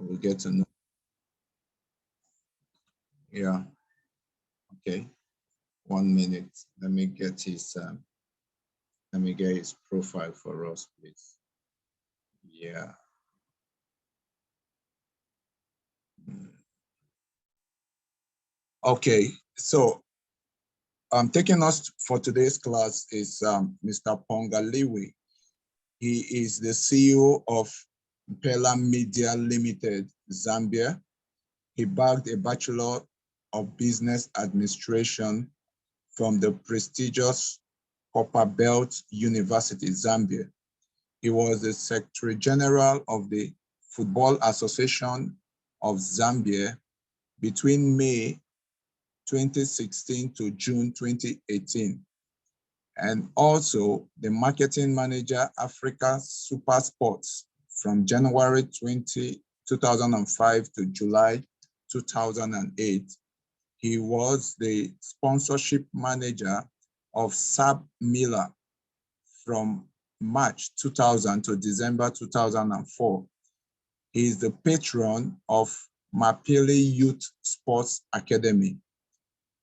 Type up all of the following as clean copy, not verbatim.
We'll get to know. Yeah. Okay. 1 minute. Let me get his profile for us, please. Yeah. Okay. So taking us for today's class is Mr. Ponga Liwewe. He is the CEO of Impala Media Limited, Zambia. He bagged a Bachelor of Business Administration from the prestigious Copperbelt University, Zambia. He was the Secretary General of the Football Association of Zambia between May 2016 to June 2018, and also the Marketing Manager Africa Super Sports from January 2005 to July 2008. He was the Sponsorship Manager of Sab Miller from March 2000 to December 2004. He is the patron of Mapili Youth Sports Academy.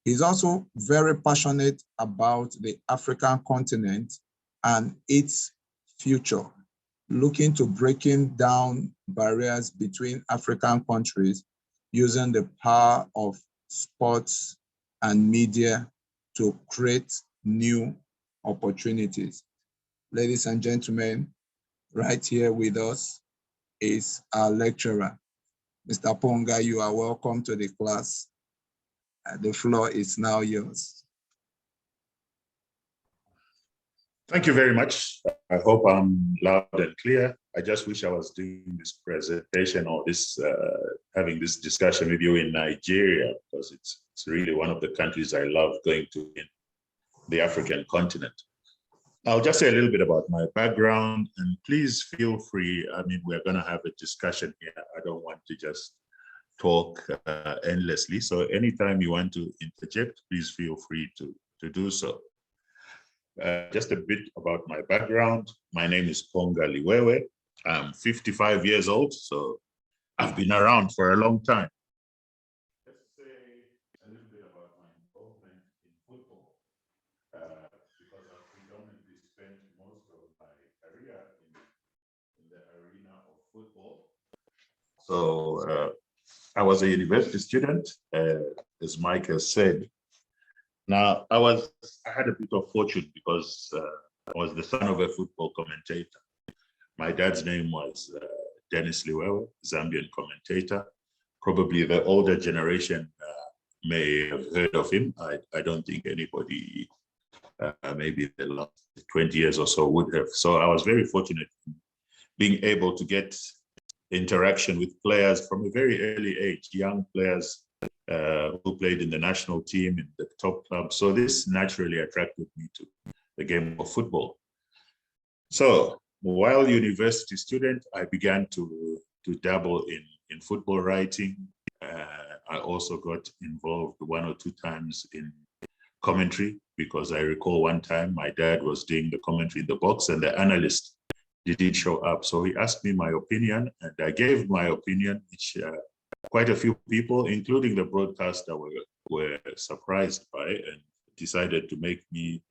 He's also very passionate about the African continent and its future, looking to breaking down barriers between African countries using the power of sports and media to create new opportunities. Ladies and gentlemen, right here with us is our lecturer. Mr. Ponga, you are welcome to the class. The floor is now yours. Thank you very much. I hope I'm loud and clear. I just wish I was doing this presentation or this having this discussion with you in Nigeria, because it's really one of the countries I love going to in the African continent. I'll just say a little bit about my background, and please feel free. I mean, we're going to have a discussion here. I don't want to just talk endlessly. So anytime you want to interject, please feel free to do so. Just a bit about my background. My name is Ponga Liwewe. I'm 55 years old, so I've been around for a long time. Let's say a little bit about my involvement in football, because I've predominantly spent most of my career in the arena of football. So I was a university student, as Mike has said. Now, I had a bit of fortune because I was the son of a football commentator. My dad's name was Dennis Liwewe, Zambian commentator. Probably the older generation may have heard of him. I don't think anybody, maybe the last 20 years or so would have. So I was very fortunate in being able to get interaction with players from a very early age, young players who played in the national team, in the top club. So this naturally attracted me to the game of football. So while university student, I began to dabble in football writing. I also got involved 1 or 2 times in commentary, because I recall one time my dad was doing the commentary in the box and the analyst didn't show up. So he asked me my opinion, and I gave my opinion, which quite a few people, including the broadcaster, were surprised by, and decided to make me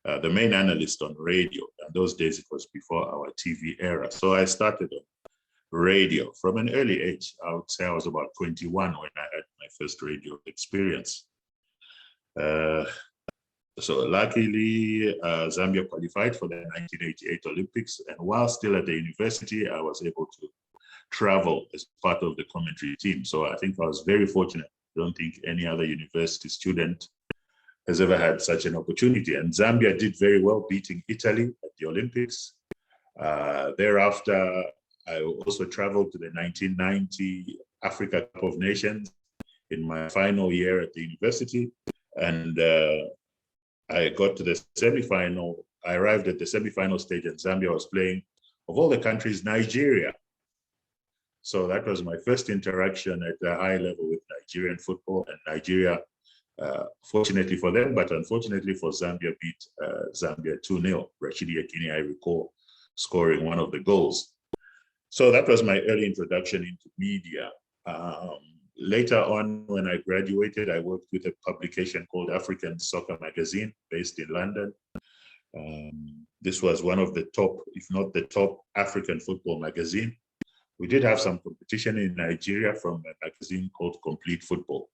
the main analyst on radio. And those days, it was before our TV era. So I started on radio from an early age. I would say I was about 21 when I had my first radio experience. So luckily, Zambia qualified for the 1988 Olympics. And while still at the university, I was able to travel as part of the commentary team. So I think I was very fortunate. I don't think any other university student has ever had such an opportunity. And Zambia did very well, beating Italy at the Olympics. Thereafter, I also traveled to the 1990 Africa Cup of Nations in my final year at the university. And I got to the semifinal. I arrived at the semifinal stage, and Zambia was playing, of all the countries, Nigeria. So that was my first interaction at a high level with Nigerian football, and Nigeria, fortunately for them, but unfortunately for Zambia, beat Zambia 2-0. Rashidi Yakini, I recall, scoring one of the goals. So that was my early introduction into media. Later on, when I graduated, I worked with a publication called African Soccer Magazine based in London. This was one of the top, if not the top, African football magazine. We did have some competition in Nigeria from a magazine called Complete Football.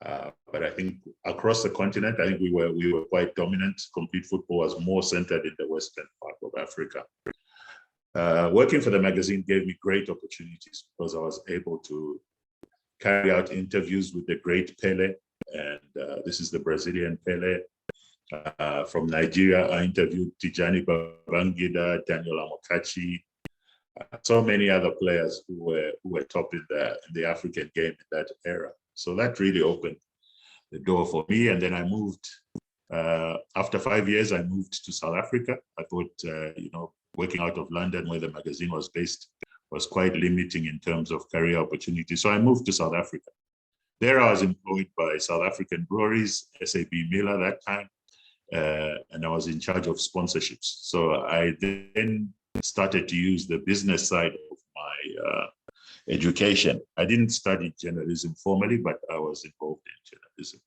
But I think across the continent, I think we were quite dominant. Complete Football was more centered in the western part of Africa. Working for the magazine gave me great opportunities because I was able to carry out interviews with the great Pele, and this is the Brazilian Pele. From Nigeria, I interviewed Tijani Babangida, Daniel Amokachi, so many other players who were top in the African game in that era. So that really opened the door for me. And then I moved, after 5 years, I moved to South Africa. I thought, working out of London where the magazine was based was quite limiting in terms of career opportunities. So I moved to South Africa. There I was employed by South African Breweries, SAB Miller that time, and I was in charge of sponsorships. So I then started to use the business side of my education. I didn't study journalism formally, but I was involved in journalism.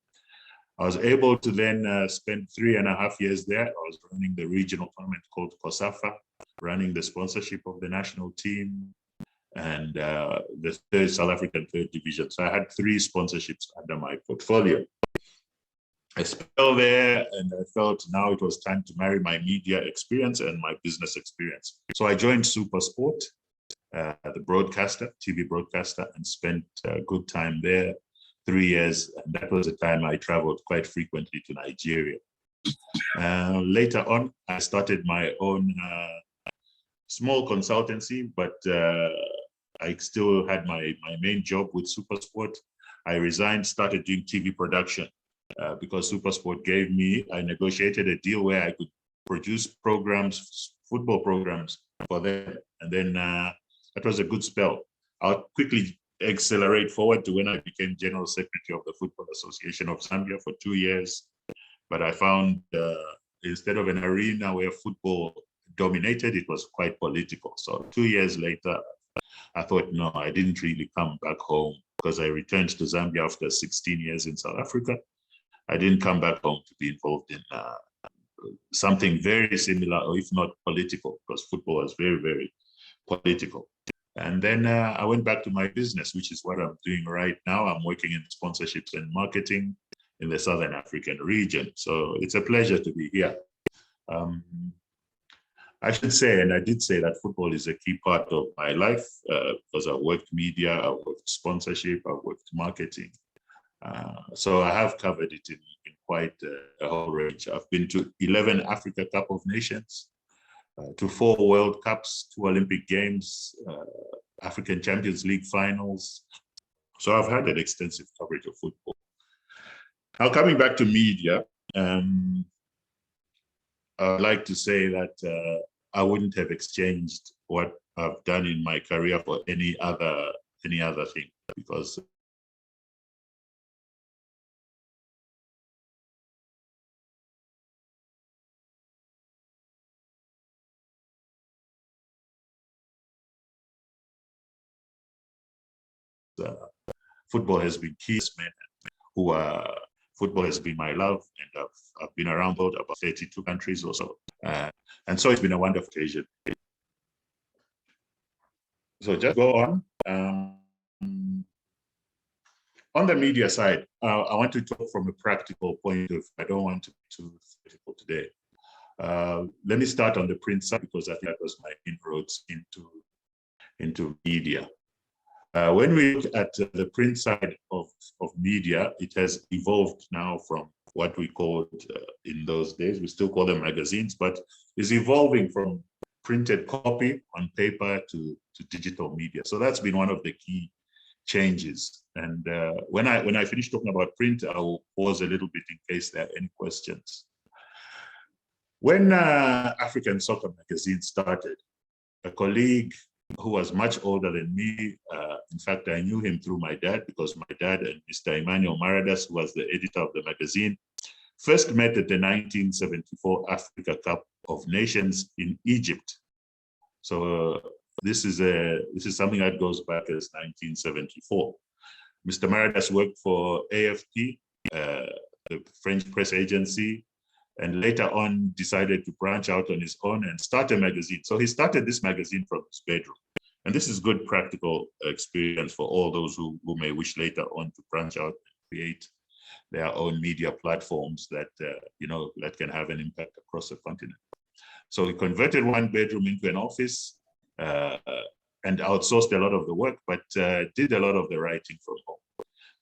I was able to then spend 3.5 years there. I was running the regional tournament called COSAFA, running the sponsorship of the national team and the third South African third division. So I had 3 sponsorships under my portfolio. I spent there and I felt now it was time to marry my media experience and my business experience. So I joined SuperSport, the broadcaster, TV broadcaster, and spent a good time there, 3 years. And that was the time I traveled quite frequently to Nigeria. Later on, I started my own small consultancy, but I still had my main job with SuperSport. I resigned, started doing TV production. Because SuperSport gave me, I negotiated a deal where I could produce programs, football programs for them. And then that was a good spell. I'll quickly accelerate forward to when I became General Secretary of the Football Association of Zambia for 2 years. But I found instead of an arena where football dominated, it was quite political. So 2 years later, I thought, no, I didn't really come back home because I returned to Zambia after 16 years in South Africa. I didn't come back home to be involved in something very similar, or if not political, because football was very, very political. And then I went back to my business, which is what I'm doing right now. I'm working in sponsorships and marketing in the Southern African region. So it's a pleasure to be here. I should say, and I did say that football is a key part of my life because I've worked media, I've worked sponsorship, I've worked marketing. So I have covered it in quite a whole range. I've been to 11 Africa Cup of Nations, to 4 World Cups, 2 Olympic Games, African Champions League finals. So I've had an extensive coverage of football. Now coming back to media, I'd like to say that I wouldn't have exchanged what I've done in my career for any other thing, because football has been key. Football has been my love, and I've been around about 32 countries or so, and so it's been a wonderful occasion. So just go on. On the media side, I want to talk from a practical point of view. I don't want to be too theoretical today. Let me start on the print side, because I think that was my inroads into media. When we look at the print side of media, it has evolved now from what we called in those days, we still call them magazines, but is evolving from printed copy on paper to digital media. So that's been one of the key changes. And when I finish talking about print, I will pause a little bit in case there are any questions. When African Soccer Magazine started, a colleague who was much older than me, in fact, I knew him through my dad, because my dad and Mr. Emmanuel Maradas, who was the editor of the magazine, first met at the 1974 Africa Cup of Nations in Egypt. So this is something that goes back as 1974. Mr. Maradas worked for AFP, the French press agency, and later on decided to branch out on his own and start a magazine. So he started this magazine from his bedroom. And this is good practical experience for all those who may wish later on to branch out and create their own media platforms that, that can have an impact across the continent. So he converted one bedroom into an office and outsourced a lot of the work, but did a lot of the writing from home.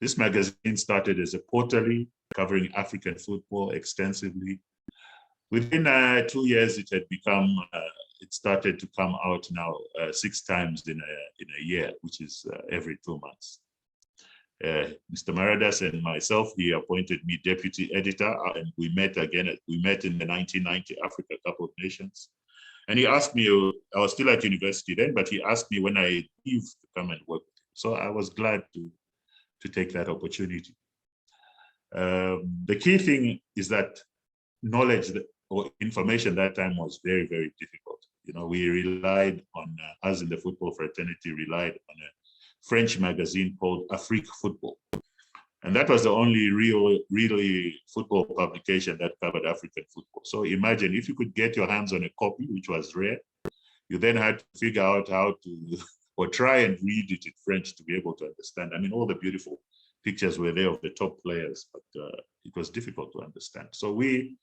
This magazine started as a quarterly covering African football extensively. Within 2 years, it had become, it started to come out now 6 times in a year, which is every 2 months. Mr. Maradas and myself, he appointed me deputy editor, and we met in the 1990 Africa Cup of Nations. And he asked me, I was still at university then, but he asked me when I leave to come and work with him. So I was glad to take that opportunity. The key thing is that knowledge or information that time was very, very difficult. We relied on, us in the football fraternity, relied on a French magazine called Afrique Football. And that was the only really football publication that covered African football. So imagine if you could get your hands on a copy, which was rare, you then had to figure out how to, or try and read it in French to be able to understand. I mean, all the beautiful pictures were there of the top players, but it was difficult to understand. So we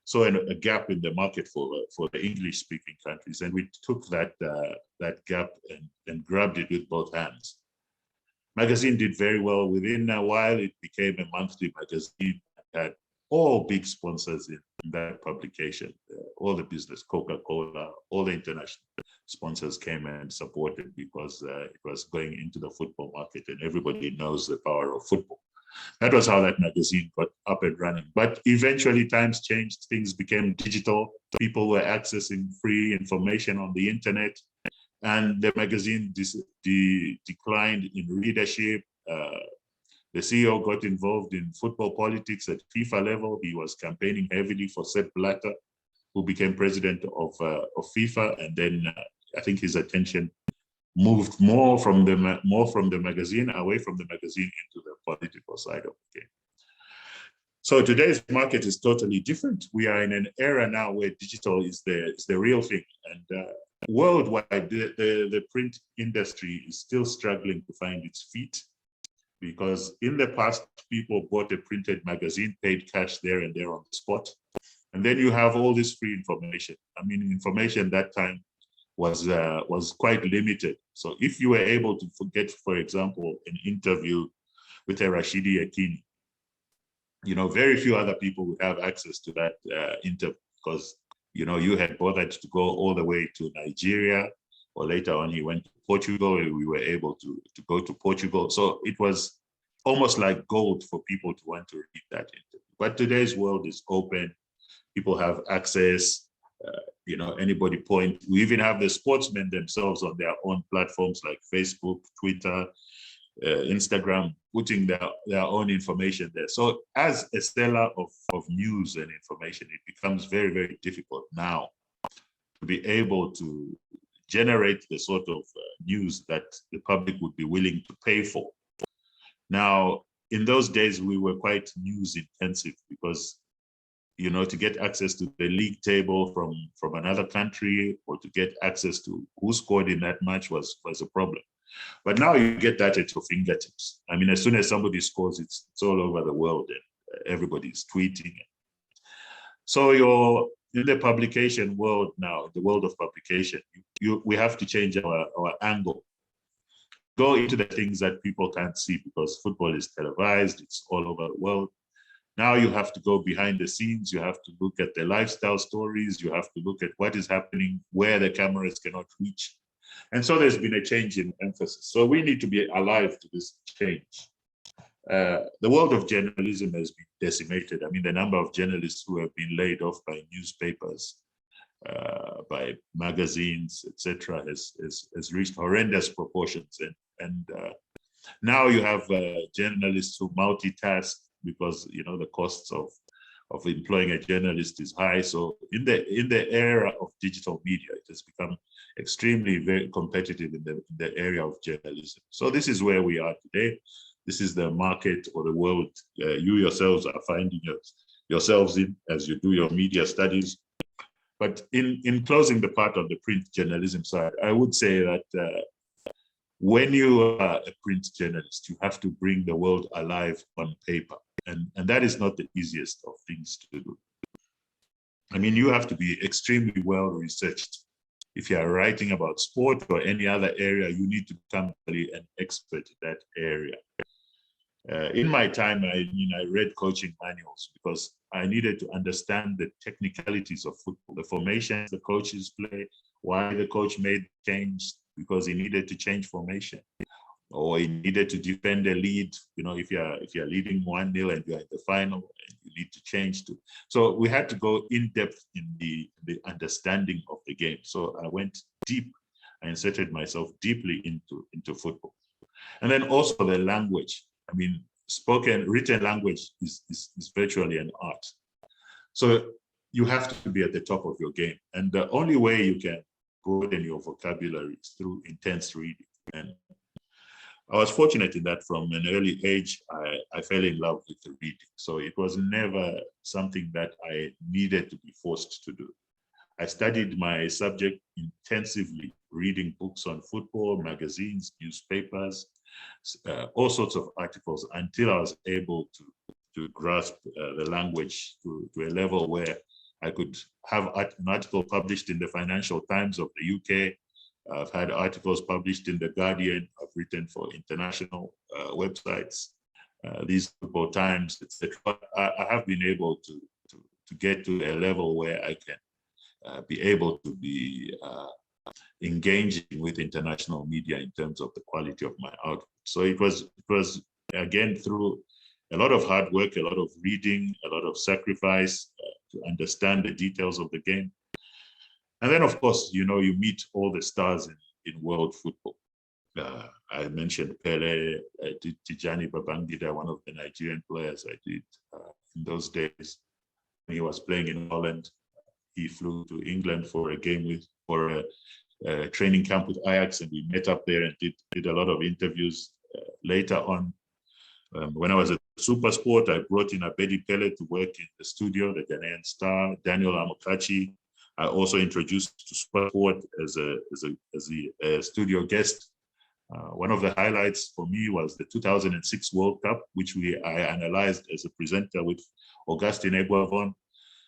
saw a gap in the market for the English-speaking countries, and we took that gap and grabbed it with both hands. Magazine did very well. Within a while, it became a monthly magazine. It had all big sponsors in that publication, all the business, Coca-Cola, all the international sponsors came and supported because it was going into the football market, and everybody knows the power of football. That was how that magazine got up and running. But eventually times changed, things became digital. People were accessing free information on the internet, and the magazine declined in readership. The CEO got involved in football politics at FIFA level. He was campaigning heavily for Sepp Blatter, who became president of FIFA. And then I think his attention moved more from the magazine, away from the magazine into the political side of the game. So today's market is totally different. We are in an era now where digital is the real thing. And worldwide, the print industry is still struggling to find its feet, because in the past, people bought a printed magazine, paid cash there and there on the spot. And then you have all this free information. I mean, information that time was quite limited. So if you were able to get, for example, an interview with a Rashidi Yakini, very few other people would have access to that interview, because you had bothered to go all the way to Nigeria, or later on he went to Portugal, and we were able to go to Portugal. So it was almost like gold for people to want to read that interview. But today's world is open. People have access. Anybody point. We even have the sportsmen themselves on their own platforms like Facebook, Twitter, Instagram, putting their own information there. So as a seller of news and information, it becomes very, very difficult now to be able to generate the sort of news that the public would be willing to pay for. Now, in those days, we were quite news intensive, because to get access to the league table from another country, or to get access to who scored in that match was a problem. But now you get that at your fingertips. I mean, as soon as somebody scores, it's all over the world, and everybody's tweeting. So in the publication world now, the world of publication, we have to change our angle. Go into the things that people can't see, because football is televised, it's all over the world. Now you have to go behind the scenes, you have to look at the lifestyle stories, you have to look at what is happening where the cameras cannot reach. And so there's been a change in emphasis. So we need to be alive to this change. The world of journalism has been decimated. I mean, the number of journalists who have been laid off by newspapers, by magazines, etc., has reached horrendous proportions. And now you have journalists who multitask, because the costs of employing a journalist is high. So in the era of digital media, it has become extremely very competitive in the area of journalism. So this is where we are today. This is the market or the world you yourselves are finding yourselves in as you do your media studies. But in closing the part of the print journalism side, I would say that when you are a print journalist, you have to bring the world alive on paper. And that is not the easiest of things to do. I mean, you have to be extremely well researched. If you are writing about sport or any other area, you need to become really an expert in that area. In my time, I read coaching manuals because I needed to understand the technicalities of football, the formations the coaches play, why the coach made change, because he needed to change formation, or he needed to defend a lead. You know, if you're leading 1-0 and you're in the final, and you need to change to. So we had to go in depth in the understanding of the game. So I went deep. I inserted myself deeply into football, and then also the language. I mean, written language is virtually an art. So you have to be at the top of your game. And the only way you can broaden your vocabulary is through intense reading. And I was fortunate in that from an early age, I fell in love with the reading. So it was never something that I needed to be forced to do. I studied my subject intensively, reading books on football, magazines, newspapers, all sorts of articles, until I was able to grasp the language to a level where I could have an article published in the Financial Times of the UK. I've had articles published in The Guardian. I've written for international websites, these Football Times, etc. I have been able to get to a level where I can be able to be engaging with international media in terms of the quality of my output. So it was again through a lot of hard work, a lot of reading, a lot of sacrifice to understand the details of the game. And then, of course, you meet all the stars in world football. I mentioned Pele, I did Tijani Babangida, one of the Nigerian players I did in those days. When he was playing in Holland, he flew to England for a game for a training camp with Ajax, and we met up there and did a lot of interviews. Later on, when I was at SuperSport, I brought in Abedi Pele to work in the studio, the Ghanaian star, Daniel Amokachi. I also introduced to SuperSport as a studio guest. One of the highlights for me was the 2006 World Cup, which I analyzed as a presenter with Augustine Eguavon.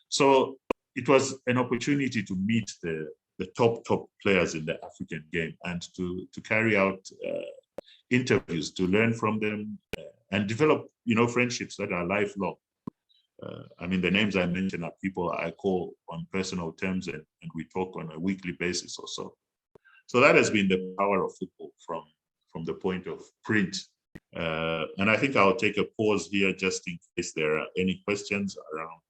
So it was an opportunity to meet the top players in the African game and to carry out interviews, to learn from them and develop, friendships that are lifelong. I mean, the names I mentioned are people I call on personal terms, and we talk on a weekly basis or so. So that has been the power of football from the point of print. And I think I'll take a pause here just in case there are any questions around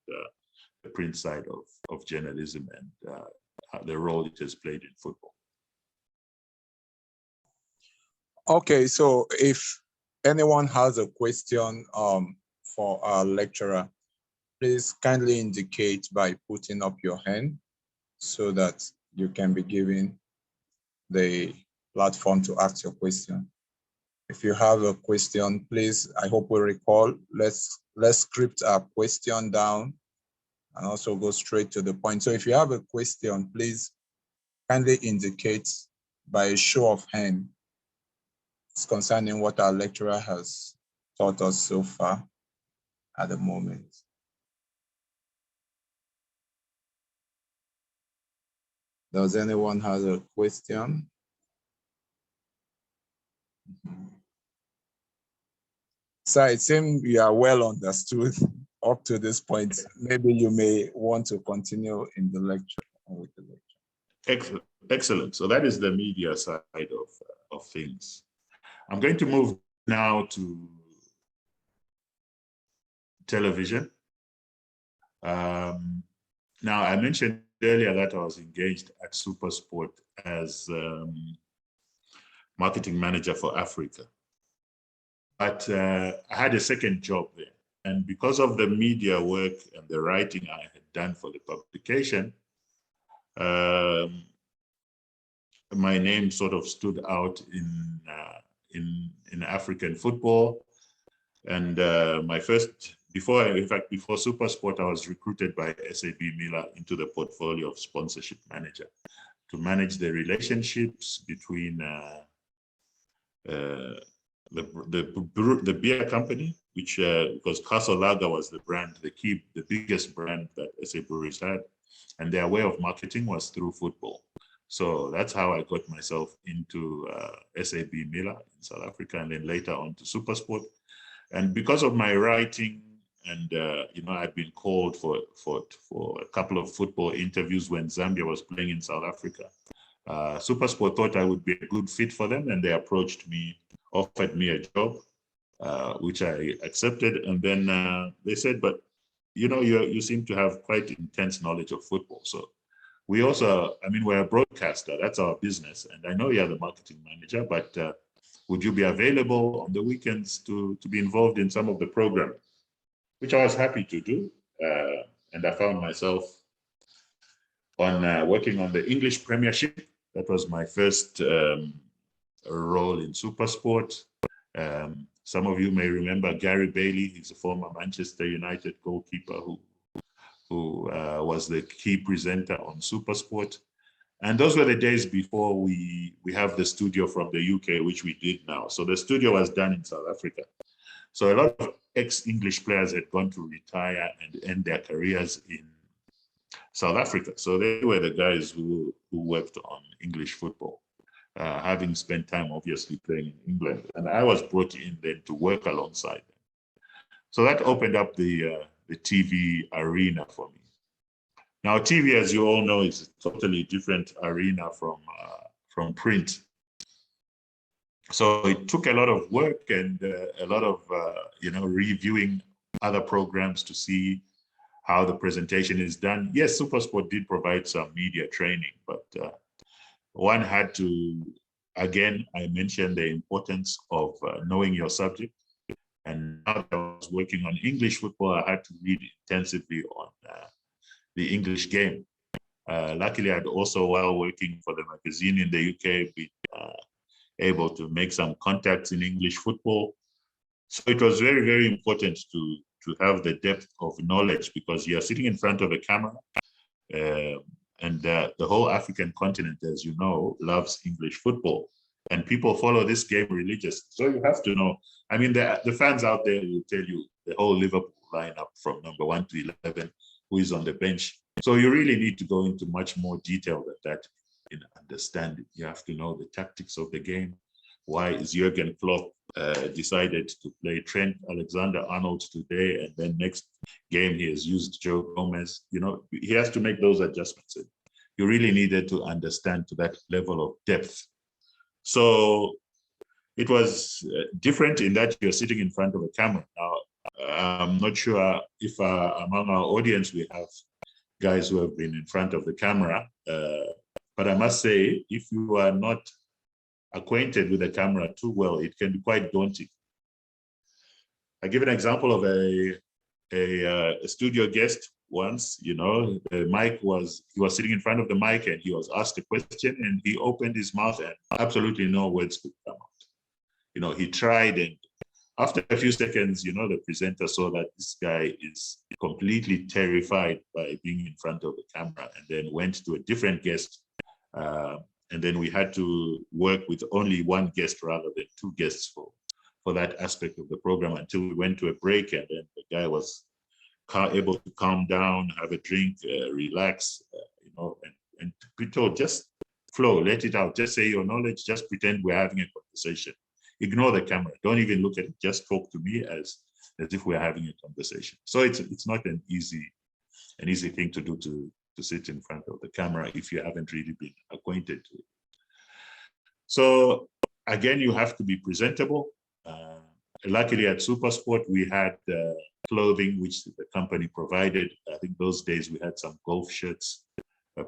the print side of journalism and the role it has played in football. Okay, so if anyone has a question for our lecturer, please kindly indicate by putting up your hand so that you can be given the platform to ask your question. If you have a question, please, I hope we recall, let's script our question down and also go straight to the point. So if you have a question, please kindly indicate by a show of hand concerning what our lecturer has taught us so far at the moment. Does anyone have a question? So it seems you are well understood up to this point. Maybe you may want to continue in the lecture or with the lecture. Excellent. So that is the media side of things. I'm going to move now to television. Now, I mentioned earlier that I was engaged at SuperSport as marketing manager for Africa. But I had a second job there. And because of the media work and the writing I had done for the publication, my name sort of stood out in African football. And my first, before SuperSport, I was recruited by SAB Miller into the portfolio of sponsorship manager to manage the relationships between the beer company, which because Castle Lager was the brand, the biggest brand that SA Breweries had, and their way of marketing was through football. So that's how I got myself into SAB Miller in South Africa, and then later on to SuperSport. And because of my writing, and I'd been called for a couple of football interviews when Zambia was playing in South Africa. SuperSport thought I would be a good fit for them, and they approached me, offered me a job, which I accepted. And then they said, but you seem to have quite intense knowledge of football. So we also, we're a broadcaster, that's our business. And I know you're the marketing manager, but would you be available on the weekends to be involved in some of the program? Which I was happy to do. And I found myself on working on the English Premiership. That was my first role in SuperSport. Some of you may remember Gary Bailey. He's a former Manchester United goalkeeper who was the key presenter on SuperSport. And those were the days before we have the studio from the UK, which we did now. So the studio was done in South Africa. So a lot of ex-English players had gone to retire and end their careers in South Africa. So they were the guys who worked on English football, having spent time obviously playing in England. And I was brought in then to work alongside them. So that opened up the TV arena for me. Now, TV, as you all know, is a totally different arena from print. So it took a lot of work and a lot of reviewing other programs to see how the presentation is done. Yes, SuperSport did provide some media training, but one had to, again, I mentioned the importance of knowing your subject. And now that I was working on English football, I had to read intensively on the English game. Luckily, I'd also, while working for the magazine in the UK, been able to make some contacts in English football. So it was very, very important to have the depth of knowledge, because you're sitting in front of a camera, and the whole African continent, as you know, loves English football, and people follow this game religiously. So you have to know. The fans out there will tell you the whole Liverpool lineup from number 1 to 11, who is on the bench. So you really need to go into much more detail than that in understanding. You have to know the tactics of the game. Why is Jurgen Klopp decided to play Trent Alexander-Arnold today, and then next game he has used Joe Gomez? He has to make those adjustments. You really needed to understand to that level of depth. So it was different in that you're sitting in front of a camera. Now, I'm not sure if among our audience we have guys who have been in front of the camera, but I must say, if you are not acquainted with the camera too well, it can be quite daunting. I give an example of a studio guest once. The mic he was sitting in front of the mic, and he was asked a question, and he opened his mouth and absolutely no words could come out. He tried, and after a few seconds, the presenter saw that this guy is completely terrified by being in front of the camera, and then went to a different guest. And then we had to work with only one guest rather than two guests for that aspect of the program, until we went to a break, and then the guy was able to calm down, have a drink, relax, and be told, just flow, let it out, just say your knowledge, just pretend we're having a conversation. Ignore the camera, don't even look at it, just talk to me as if we're having a conversation. So it's not an easy thing to do to sit in front of the camera if you haven't really been acquainted to it. So again, you have to be presentable. Luckily at SuperSport, we had clothing which the company provided. I think those days we had some golf shirts,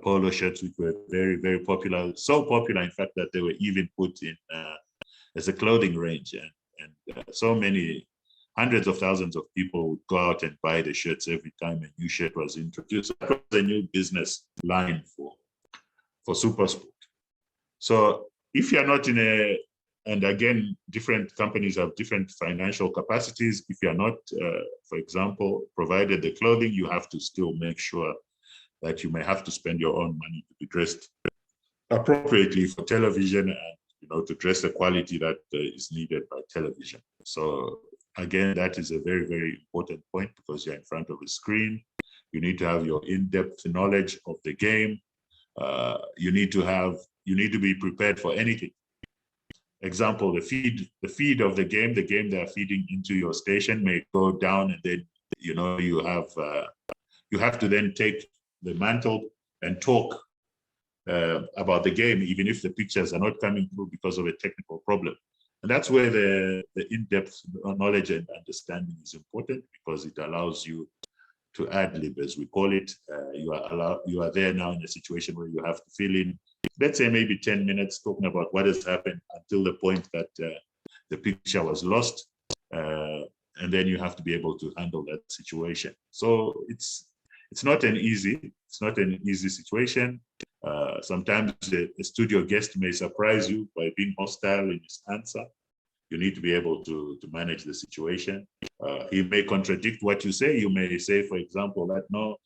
polo shirts, which were very, very popular. So popular, in fact, that they were even put in as a clothing range. And so many hundreds of thousands of people would go out and buy the shirts every time a new shirt was introduced. That was a new business line for SuperSport. So if you're not in a, and again, different companies have different financial capacities. If you're not, for example, provided the clothing, you have to still make sure that you may have to spend your own money to be dressed appropriately for television and to dress the quality that is needed by television. So again, that is a very, very important point because you're in front of a screen. You need to have your in-depth knowledge of the game. You need to be prepared for anything. Example, the feed of the game they are feeding into your station may go down, and then you have to then take the mantle and talk about the game, even if the pictures are not coming through because of a technical problem. And that's where the in-depth knowledge and understanding is important, because it allows you to ad-lib, as we call it. You are there now in a situation where you have to fill in, let's say maybe 10 minutes talking about what has happened until the point that the picture was lost. And then you have to be able to handle that situation. So it's not an easy situation. Sometimes a studio guest may surprise you by being hostile in his answer. You need to be able to manage the situation. He may contradict what you say. You may say, for example, that no,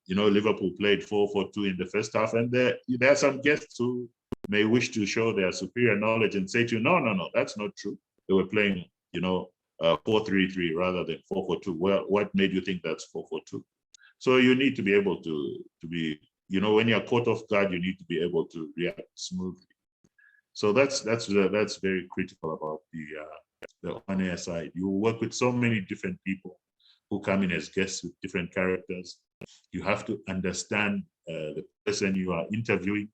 Liverpool played 4-4-2 in the first half, and there are some guests who may wish to show their superior knowledge and say to you, no, that's not true. They were playing, 4-3-3 rather than 4-4-2. Well, what made you think that's 4-4-2? So you need to be able to be, when you're caught off guard, you need to be able to react smoothly. So that's very critical about the on-air side. You work with so many different people who come in as guests with different characters. You have to understand the person you are interviewing.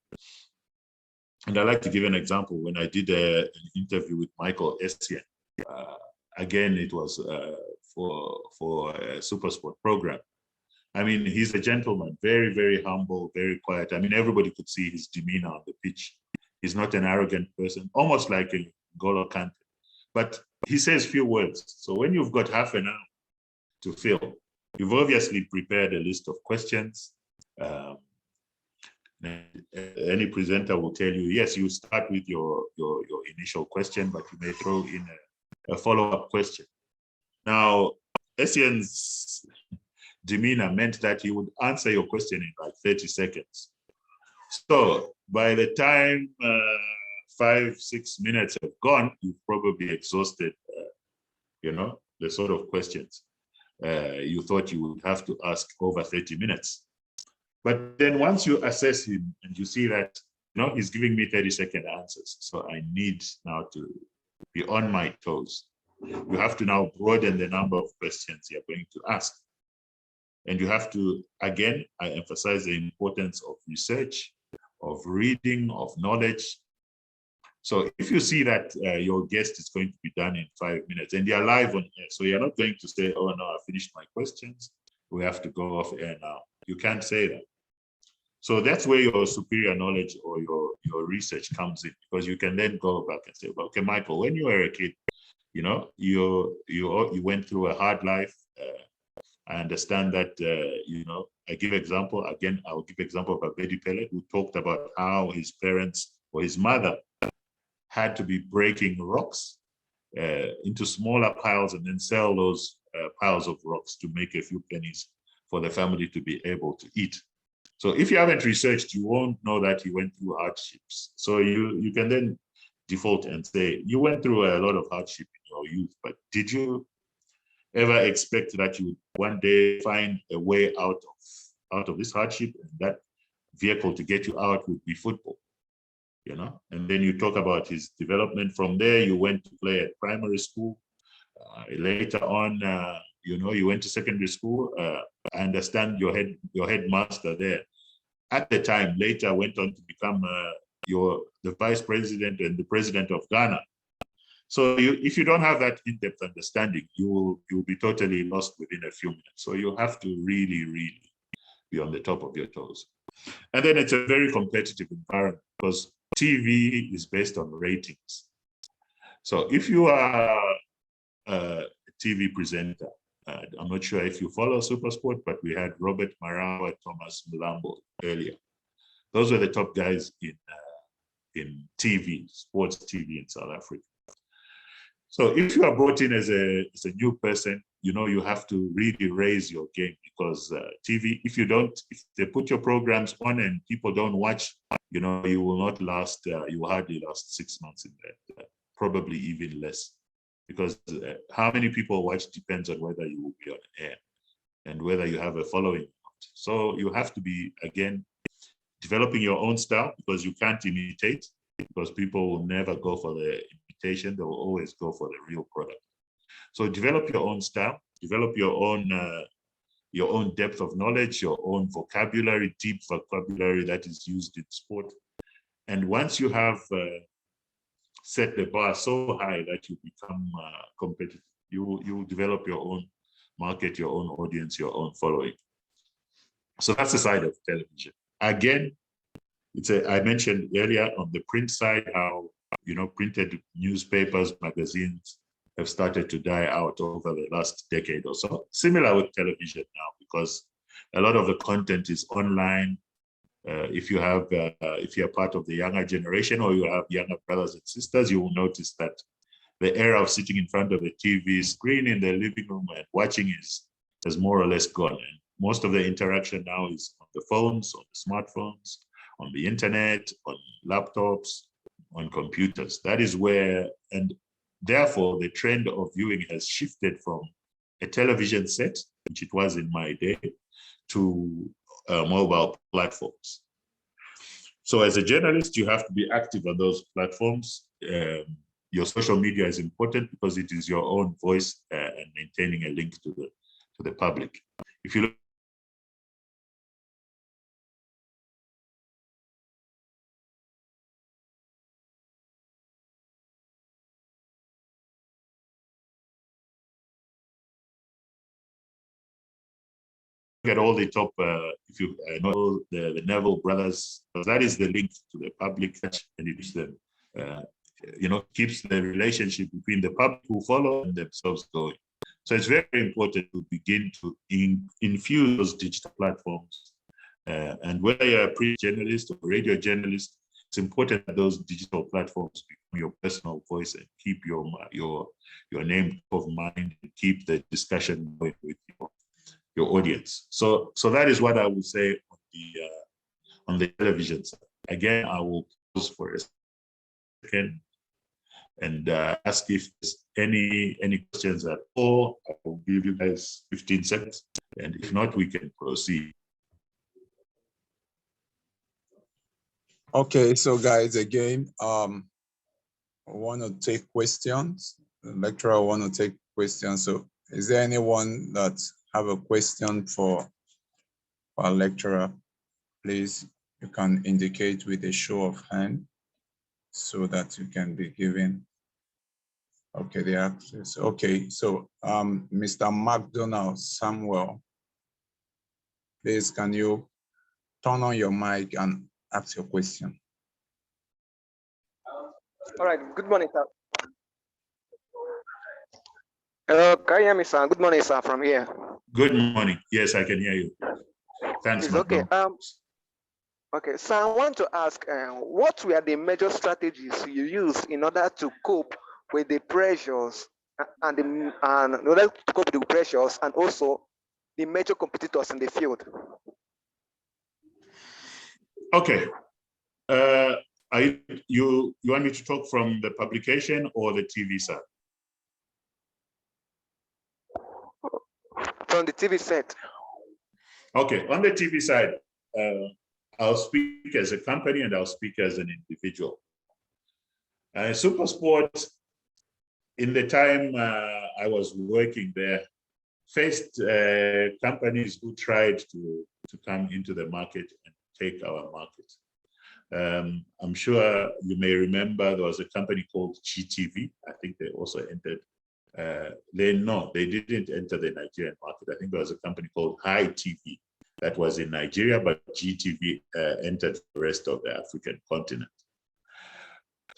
And I like to give an example. When I did an interview with Michael Essien, again, it was for a SuperSport program. I mean, he's a gentleman, very, very humble, very quiet. I mean, everybody could see his demeanor on the pitch. He's not an arrogant person, almost like a N'Golo Kante. But he says few words. So when you've got half an hour to fill, you've obviously prepared a list of questions. Any presenter will tell you, yes, you start with your initial question, but you may throw in a follow-up question. Now, Essien's demeanor meant that he would answer your question in like 30 seconds. So by the time 5-6 minutes have gone, you've probably exhausted, the sort of questions you thought you would have to ask over 30 minutes. But then once you assess him and you see that, he's giving me 30-second answers. So I need now to be on my toes. You have to now broaden the number of questions you're going to ask. And you have to, again, I emphasize the importance of research, of reading, of knowledge. So if you see that your guest is going to be done in 5 minutes and you're live on air, so you're not going to say, oh no, I finished my questions, we have to go off air now. You can't say that. So that's where your superior knowledge or your research comes in, because you can then go back and say, well, okay, Michael, when you were a kid, you went through a hard life. I understand that, I give example, again, I'll give example of Abedi Pele, who talked about how his parents or his mother had to be breaking rocks into smaller piles and then sell those piles of rocks to make a few pennies for the family to be able to eat. So if you haven't researched, you won't know that he went through hardships. So you can then default and say, you went through a lot of hardship in your youth, but did you ever expect that you would one day find a way out of this hardship, and that vehicle to get you out would be football, And then you talk about his development. From there, you went to play at primary school. Later on, you went to secondary school. I understand your headmaster there at the time later went on to become the vice president and the president of Ghana. So if you don't have that in-depth understanding, you'll be totally lost within a few minutes. So you have to really, really be on the top of your toes. And then it's a very competitive environment, because TV is based on ratings. So if you are a TV presenter. I'm not sure if you follow SuperSport, but we had Robert Marau and Thomas Mlambo earlier. Those were the top guys in TV, sports TV in South Africa. So if you are brought in as a new person, you have to really raise your game, because TV, if they put your programs on and people don't watch, you will not last, you will hardly last 6 months in that, probably even less, because how many people watch depends on whether you will be on air and whether you have a following. So you have to be, again, developing your own style, because you can't imitate, because people will never go for the imitation, they will always go for the real product. So develop your own style, develop your own depth of knowledge, your own vocabulary, deep vocabulary that is used in sport. And once you have set the bar so high that you become competitive, you develop your own market, your own audience, your own following. So that's the side of television. Again, I mentioned earlier on the print side how printed newspapers, magazines have started to die out over the last decade or so. Similar with television now, because a lot of the content is online. If you're part of the younger generation, or you have younger brothers and sisters, you will notice that the era of sitting in front of the TV screen in the living room and watching has more or less gone. And most of the interaction now is on the phones, on the smartphones, on the internet, on laptops, on computers. That is where, and therefore the trend of viewing has shifted from a television set, which it was in my day, to mobile platforms. So as a journalist, you have to be active on those platforms. Your social media is important because it is your own voice and maintaining a link to the public. If you look at all the top, if you know the Neville brothers, that is the link to the public, and it is the, keeps the relationship between the public who follow and themselves going. So it's very important to begin to infuse those digital platforms. And whether you're a print journalist or radio journalist, it's important that those digital platforms become your personal voice and keep your name top of mind, and keep the discussion going with your audience. So that is what I would say on the television side. Again, I will pause for a second and ask if there's any questions at all. I will give you guys 15 seconds, and if not, we can proceed. Okay, so guys, again, I want to take questions. The lecturer want to take questions. So is there anyone that have a question for our lecturer? Please, you can indicate with a show of hand so that you can be given. Okay, the access. Okay, so Mr. McDonald Samuel, please can you turn on your mic and ask your question? All right, good morning, sir. Hello, can you hear me, sir? Good morning, sir, from here. Good morning. Yes, I can hear you. Thanks, it's okay. Okay, so I want to ask, what were the major strategies you used in order to cope with the pressures and in order to cope with the pressures and also the major competitors in the field? Okay. You want me to talk from the publication or the TV side? From the TV set. Okay, on the TV side, I'll speak as a company and I'll speak as an individual. SuperSport, in the time I was working there, faced companies who tried to come into the market and take our market. I'm sure you may remember there was a company called GTV. I think they also entered. They didn't enter the Nigerian market. I think there was a company called High TV that was in Nigeria, but GTV entered the rest of the African continent.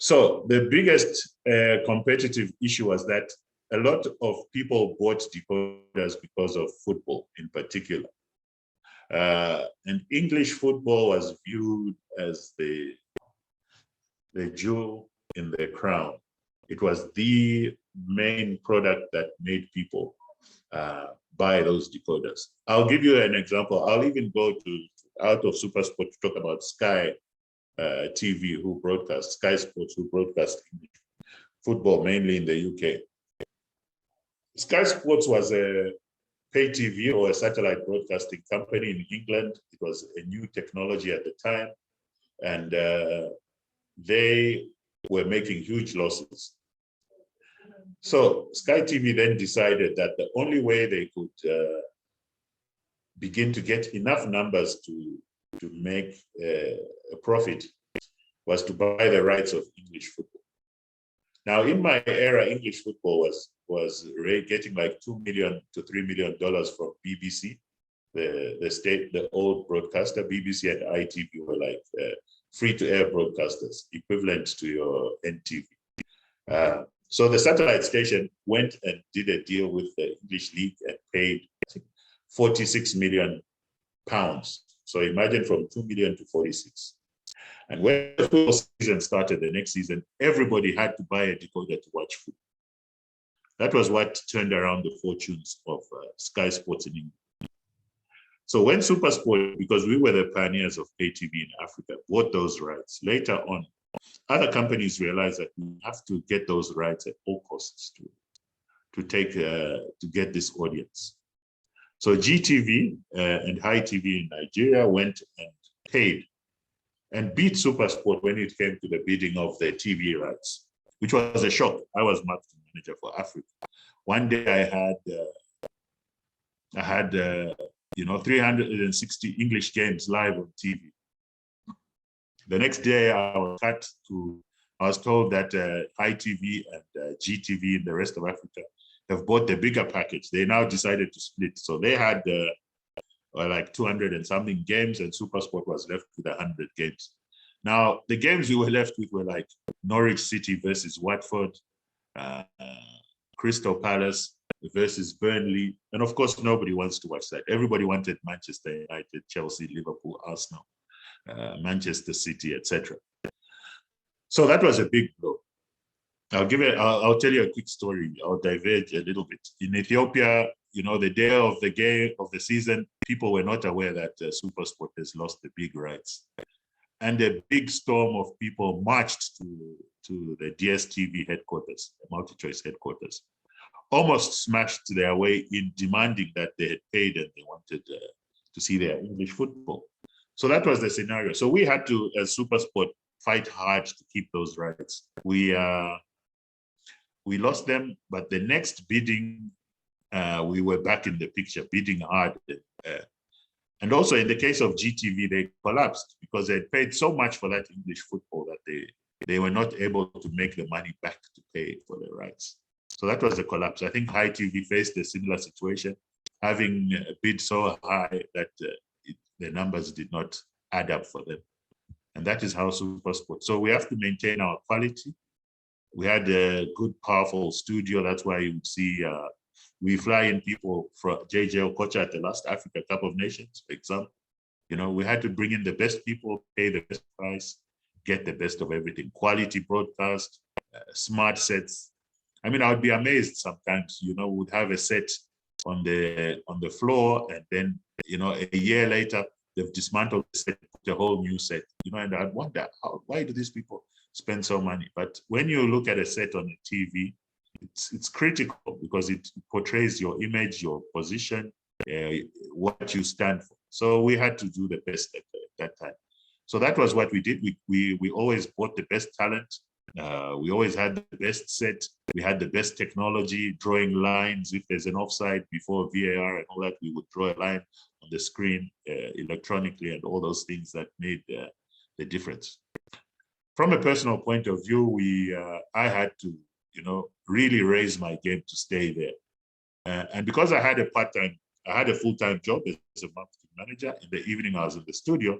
So the biggest competitive issue was that a lot of people bought decoders because of football in particular. And English football was viewed as the jewel in the crown. It was the main product that made people buy those decoders. I'll give you an example. I'll even go out of SuperSport to talk about Sky TV, who broadcast, Sky Sports, who broadcast football mainly in the UK. Sky Sports was a pay TV or a satellite broadcasting company in England. It was a new technology at the time, and they were making huge losses. So Sky TV then decided that the only way they could begin to get enough numbers to make a profit was to buy the rights of English football. Now, in my era, English football was getting like $2 million to $3 million from BBC, the old broadcaster. BBC and ITV were like free-to-air broadcasters, equivalent to your NTV. So the satellite station went and did a deal with the English League and paid, I think, £46 million. So imagine from 2 million to 46. And when the football season started, the next season, everybody had to buy a decoder to watch football. That was what turned around the fortunes of Sky Sports in England. So when SuperSport, because we were the pioneers of pay TV in Africa, bought those rights, later on, other companies realized that we have to get those rights at all costs to get this audience. So GTV and High TV in Nigeria went and paid and beat SuperSport when it came to the bidding of the TV rights, which was a shock. I was marketing manager for Africa. One day I had 360 English games live on TV. The next day I was told that ITV and GTV in the rest of Africa have bought the bigger package. They now decided to split. So they had like 200 and something games, and SuperSport was left with 100 games. Now, the games we were left with were like Norwich City versus Watford, Crystal Palace versus Burnley. And of course, nobody wants to watch that. Everybody wanted Manchester United, Chelsea, Liverpool, Arsenal, Manchester City, etc. So that was a big blow. I'll tell you a quick story. I'll diverge a little bit. In Ethiopia, the day of the game of the season, people were not aware that SuperSport has lost the big rights. And a big storm of people marched to the DSTV headquarters, the multi-choice headquarters, almost smashed their way in, demanding that they had paid and they wanted to see their English football. So that was the scenario. So we had to, as SuperSport, fight hard to keep those rights. We lost them, but the next bidding, we were back in the picture, bidding hard. And also in the case of GTV, they collapsed because they paid so much for that English football that they were not able to make the money back to pay for the rights. So that was a collapse. I think High TV faced a similar situation, having bid so high that the numbers did not add up for them. And that is how SuperSport. So we have to maintain our quality. We had a good, powerful studio. That's why you would see we fly in people from JJ Okocha at the last Africa Cup of Nations, for example. We had to bring in the best people, pay the best price, get the best of everything. Quality broadcast, smart sets. I mean, I would be amazed sometimes, we'd have a set on the floor, and then, a year later, they've dismantled the set, put a whole new set, and I'd wonder, why do these people spend so money? But when you look at a set on a TV, it's critical because it portrays your image, your position, what you stand for. So we had to do the best at that time. So that was what we did. We always bought the best talent. We always had the best set. We had the best technology, drawing lines. If there's an offside before VAR and all that, we would draw a line on the screen electronically, and all those things that made the difference. From a personal point of view, I had to, really raise my game to stay there. And because I had a full-time job as a marketing manager. In the evening, I was in the studio.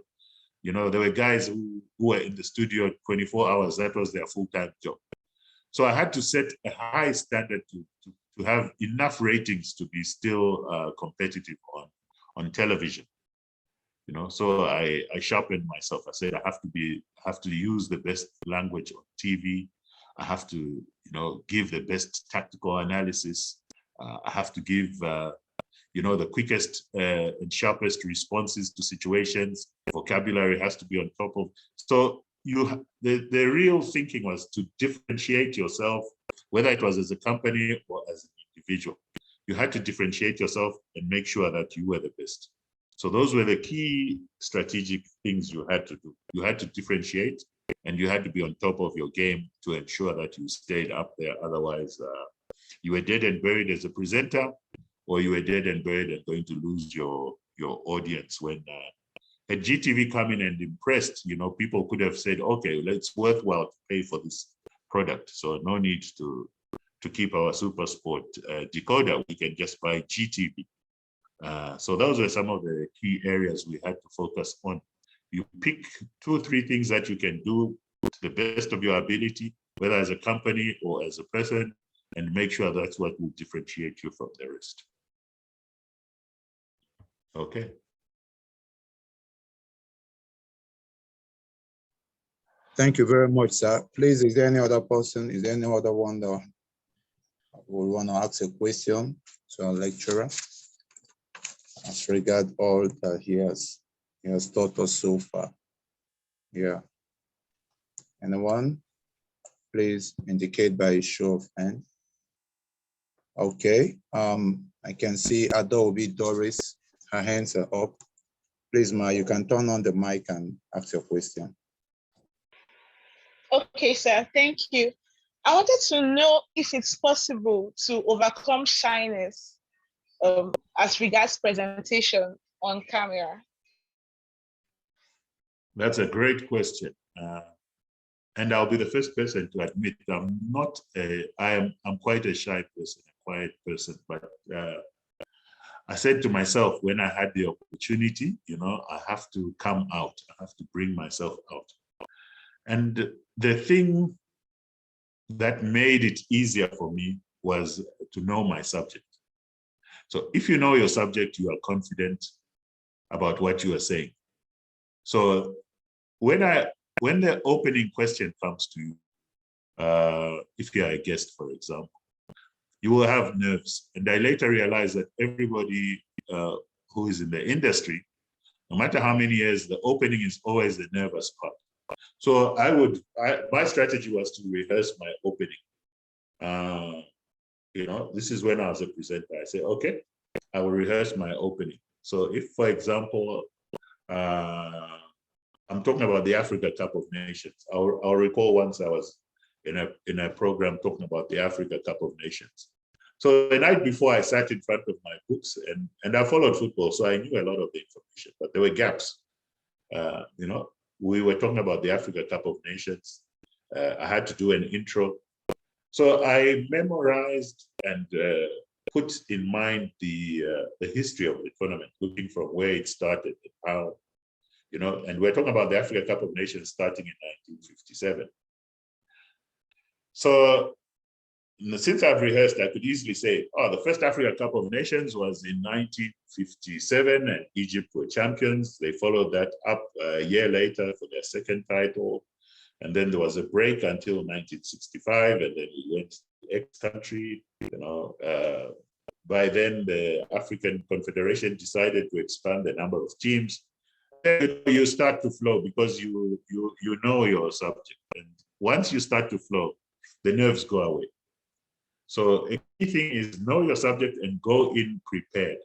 There were guys who were in the studio 24 hours. That was their full-time job. So I had to set a high standard to have enough ratings to be still competitive on television. You know, so I sharpened myself. I said I have to use the best language on TV. I have to, you know, give the best tactical analysis. I have to give, you know, the quickest and sharpest responses to situations. Vocabulary has to be on top of. So the real thinking was to differentiate yourself, whether it was as a company or as an individual. You had to differentiate yourself and make sure that you were the best. So those were the key strategic things you had to do. You had to differentiate, and you had to be on top of your game to ensure that you stayed up there. Otherwise, you were dead and buried as a presenter, or you were dead and buried and going to lose your audience. When had GTV come in and impressed, you know, people could have said, okay, it's worthwhile to pay for this product. So no need to keep our Super Sport decoder. We can just buy GTV. So those were some of the key areas we had to focus on. You pick 2 or 3 things that you can do to the best of your ability, whether as a company or as a person, and make sure that's what will differentiate you from the rest. Okay. Thank you very much, sir. Please, is there any other person? Is there any other one that would want to ask a question to our lecturer as regard all that he has taught us so far? Yeah. Anyone? Please indicate by a show of hands. Okay. I can see Adobe Doris. Her hands are up. Please, Ma, you can turn on the mic and ask your question. Okay, sir. Thank you. I wanted to know if it's possible to overcome shyness as regards presentation on camera. That's a great question. And I'll be the first person to admit I'm quite a shy person, a quiet person, but I said to myself when I had the opportunity, you know, I have to come out, I have to bring myself out. And the thing that made it easier for me was to know my subject. So if you know your subject, you are confident about what you are saying. So when the opening question comes to you, if you are a guest, for example, you will have nerves. And I later realized that everybody who is in the industry, no matter how many years, the opening is always the nervous part. So my strategy was to rehearse my opening. You know, this is when I was a presenter. I say, okay, I will rehearse my opening. So if, for example, I'm talking about the Africa Cup of Nations. I'll recall once I was in a program talking about the Africa Cup of Nations. So the night before, I sat in front of my books and I followed football, so I knew a lot of the information, but there were gaps. You know, we were talking about the Africa Cup of Nations. I had to do an intro. So I memorized and put in mind the history of the tournament, looking from where it started and how, you know, and we're talking about the Africa Cup of Nations starting in 1957. So since I've rehearsed, I could easily say, oh, the first Africa Cup of Nations was in 1957 and Egypt were champions. They followed that up a year later for their second title. And then there was a break until 1965, and then we went to the X country. You know, by then the African Confederation decided to expand the number of teams. You start to flow because you know your subject, and once you start to flow, the nerves go away. So a key thing is know your subject and go in prepared.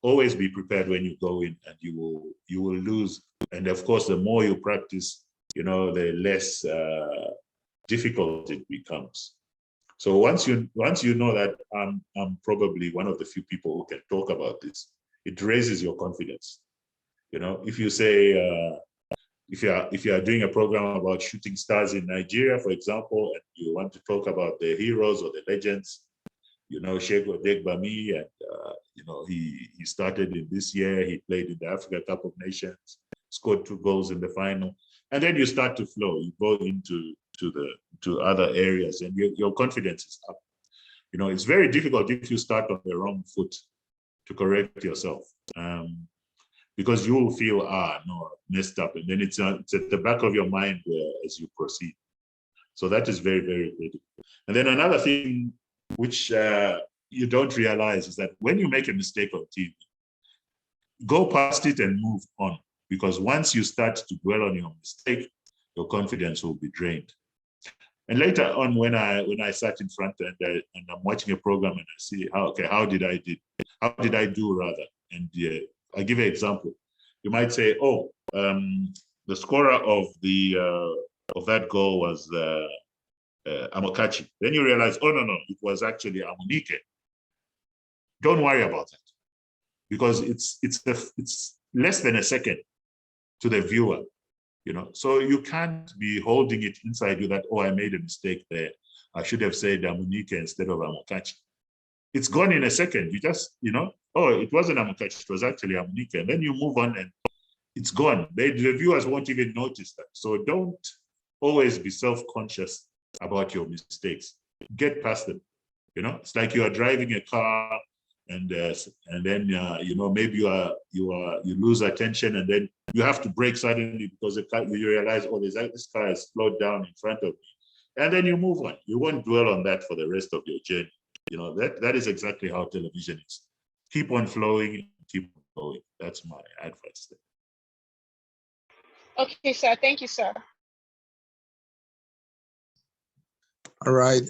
Always be prepared when you go in, and you will lose. And of course, the more you practice, you know, the less difficult it becomes. So once you know that I'm probably one of the few people who can talk about this, it raises your confidence. You know, if you say if you are doing a program about shooting stars in Nigeria, for example, and you want to talk about the heroes or the legends, you know, Sheikh Odegbami, and you know, he started in this year. He played in the Africa Cup of Nations, scored 2 goals in the final. And then you start to flow. You go into to other areas, and your confidence is up. You know, it's very difficult if you start on the wrong foot to correct yourself, because you will feel, no, messed up, and then it's at the back of your mind as you proceed. So that is very, very critical. And then another thing which you don't realize is that when you make a mistake on TV, go past it and move on, because once you start to dwell on your mistake, your confidence will be drained. And later on, when I sat in front and I'm watching a program and I see, how did I do rather? And I give an example. You might say, the scorer of that goal was Amokachi. Then you realize, no, it was actually Amunike. Don't worry about that, because it's less than a second to the viewer. You know, so you can't be holding it inside you that, I made a mistake there. I should have said Amunike instead of Amokachi. It's gone in a second. You just, it wasn't Amokachi, it was actually Amunike. And then you move on and it's gone. The viewers won't even notice that. So don't always be self-conscious about your mistakes. Get past them. You know, it's like you are driving a car and then maybe you lose attention, and then you have to brake suddenly because the car, you realize, this car has slowed down in front of me, and then you move on. You won't dwell on that for the rest of your journey. You know, that is exactly how television is. Keep on flowing, keep on going. That's my advice there. Okay, sir. Thank you, sir. All right.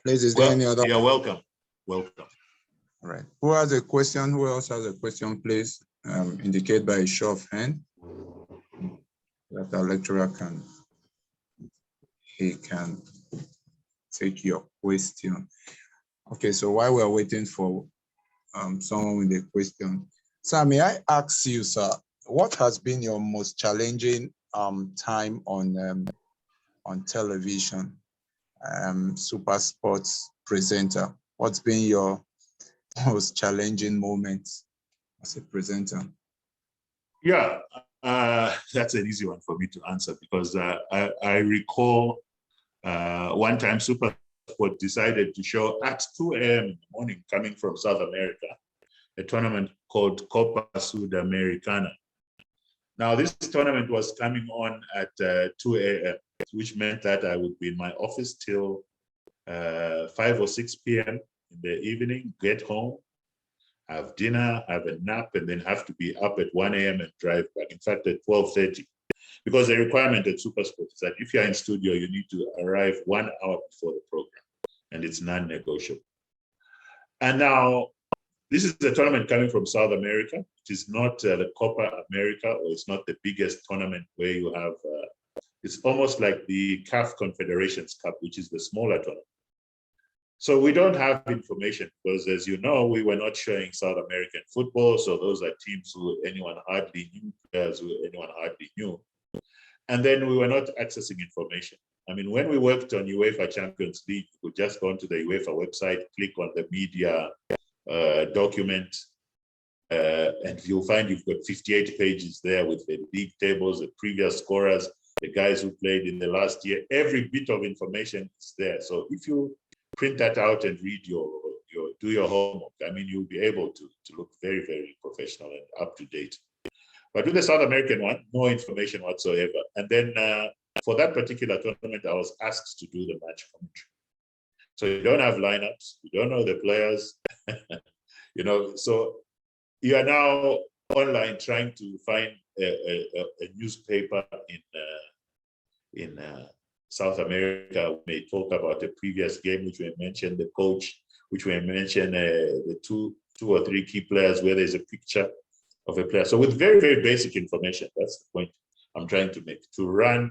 Please, is there any other? You're welcome. Welcome. All right. Who has a question? Who else has a question, please? Indicate by a show of hand that our lecturer can take your question. Okay, so while we're waiting for someone with a question, sir, may I ask you, sir, what has been your most challenging time on television, super sports presenter? What's been your most challenging moments as a presenter? Yeah, that's an easy one for me to answer, because I recall one time Super Sport decided to show at 2 a.m. in the morning, coming from South America, a tournament called Copa Sudamericana. Now, this tournament was coming on at 2 a.m., which meant that I would be in my office till 5 or 6 p.m. in the evening, get home, have dinner, have a nap, and then have to be up at 1 a.m. and drive back. In fact, at 12:30, because the requirement at SuperSport is that if you're in studio, you need to arrive 1 hour before the program, and it's non-negotiable. And now, this is a tournament coming from South America. It is not the Copa America, or it's not the biggest tournament where you have, it's almost like the CAF Confederations Cup, which is the smaller tournament. So we don't have information, because, as you know, we were not showing South American football. So those are teams who anyone hardly knew, players who anyone hardly knew. And then we were not accessing information. I mean, when we worked on UEFA Champions League, we just go onto the UEFA website, click on the media document, and you'll find you've got 58 pages there with the league tables, the previous scorers, the guys who played in the last year. Every bit of information is there. So if you print that out and read do your homework, I mean, you'll be able to look very, very professional and up to date. But with the South American one, no information whatsoever. And then for that particular tournament, I was asked to do the match commentary. So you don't have lineups, you don't know the players, so you are now online trying to find a newspaper in South America. We may talk about the previous game, which we mentioned, the coach, which we mentioned the two or three key players where there's a picture of a player. So with very, very basic information, that's the point I'm trying to make. To run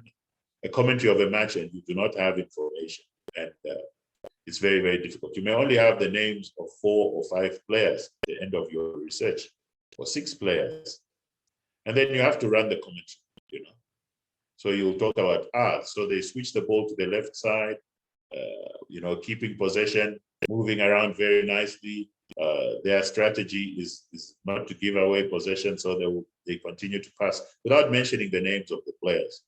a commentary of a match and you do not have information, and it's very, very difficult. You may only have the names of 4 or 5 players at the end of your research, or 6 players. And then you have to run the commentary, So you'll talk about, so they switch the ball to the left side, keeping possession, moving around very nicely. Their strategy is not to give away possession, so they continue to pass without mentioning the names of the players.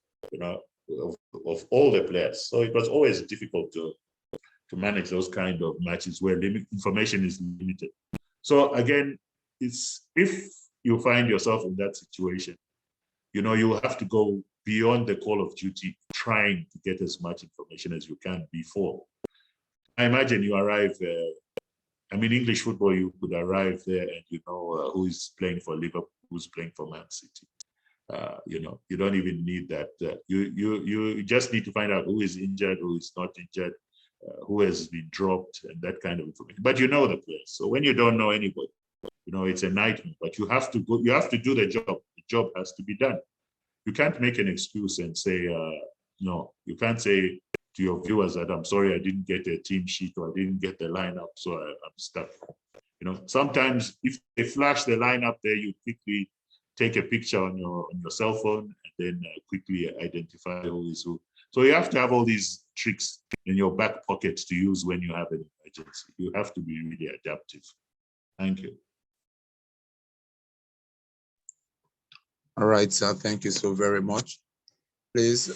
of all the players. So it was always difficult to manage those kind of matches where information is limited. So again, it's if you find yourself in that situation, you know, you have to go beyond the call of duty, trying to get as much information as you can before. I imagine you arrive, I mean, English football, you could arrive there and you know who is playing for Liverpool, who's playing for Man City. You know, you don't even need that. You just need to find out who is injured, who is not injured, who has been dropped, and that kind of information. But you know the players. So when you don't know anybody, you know, it's a nightmare. But you have to go. You have to do the job. The job has to be done. You can't make an excuse and say, no. You can't say to your viewers that I'm sorry, I didn't get a team sheet or I didn't get the lineup, so I'm stuck. You know, sometimes if they flash the lineup there, you quickly take a picture on your cell phone and then quickly identify who is who. So you have to have all these tricks in your back pocket to use when you have an emergency. You have to be really adaptive. Thank you. All right, sir. Thank you so very much. Please,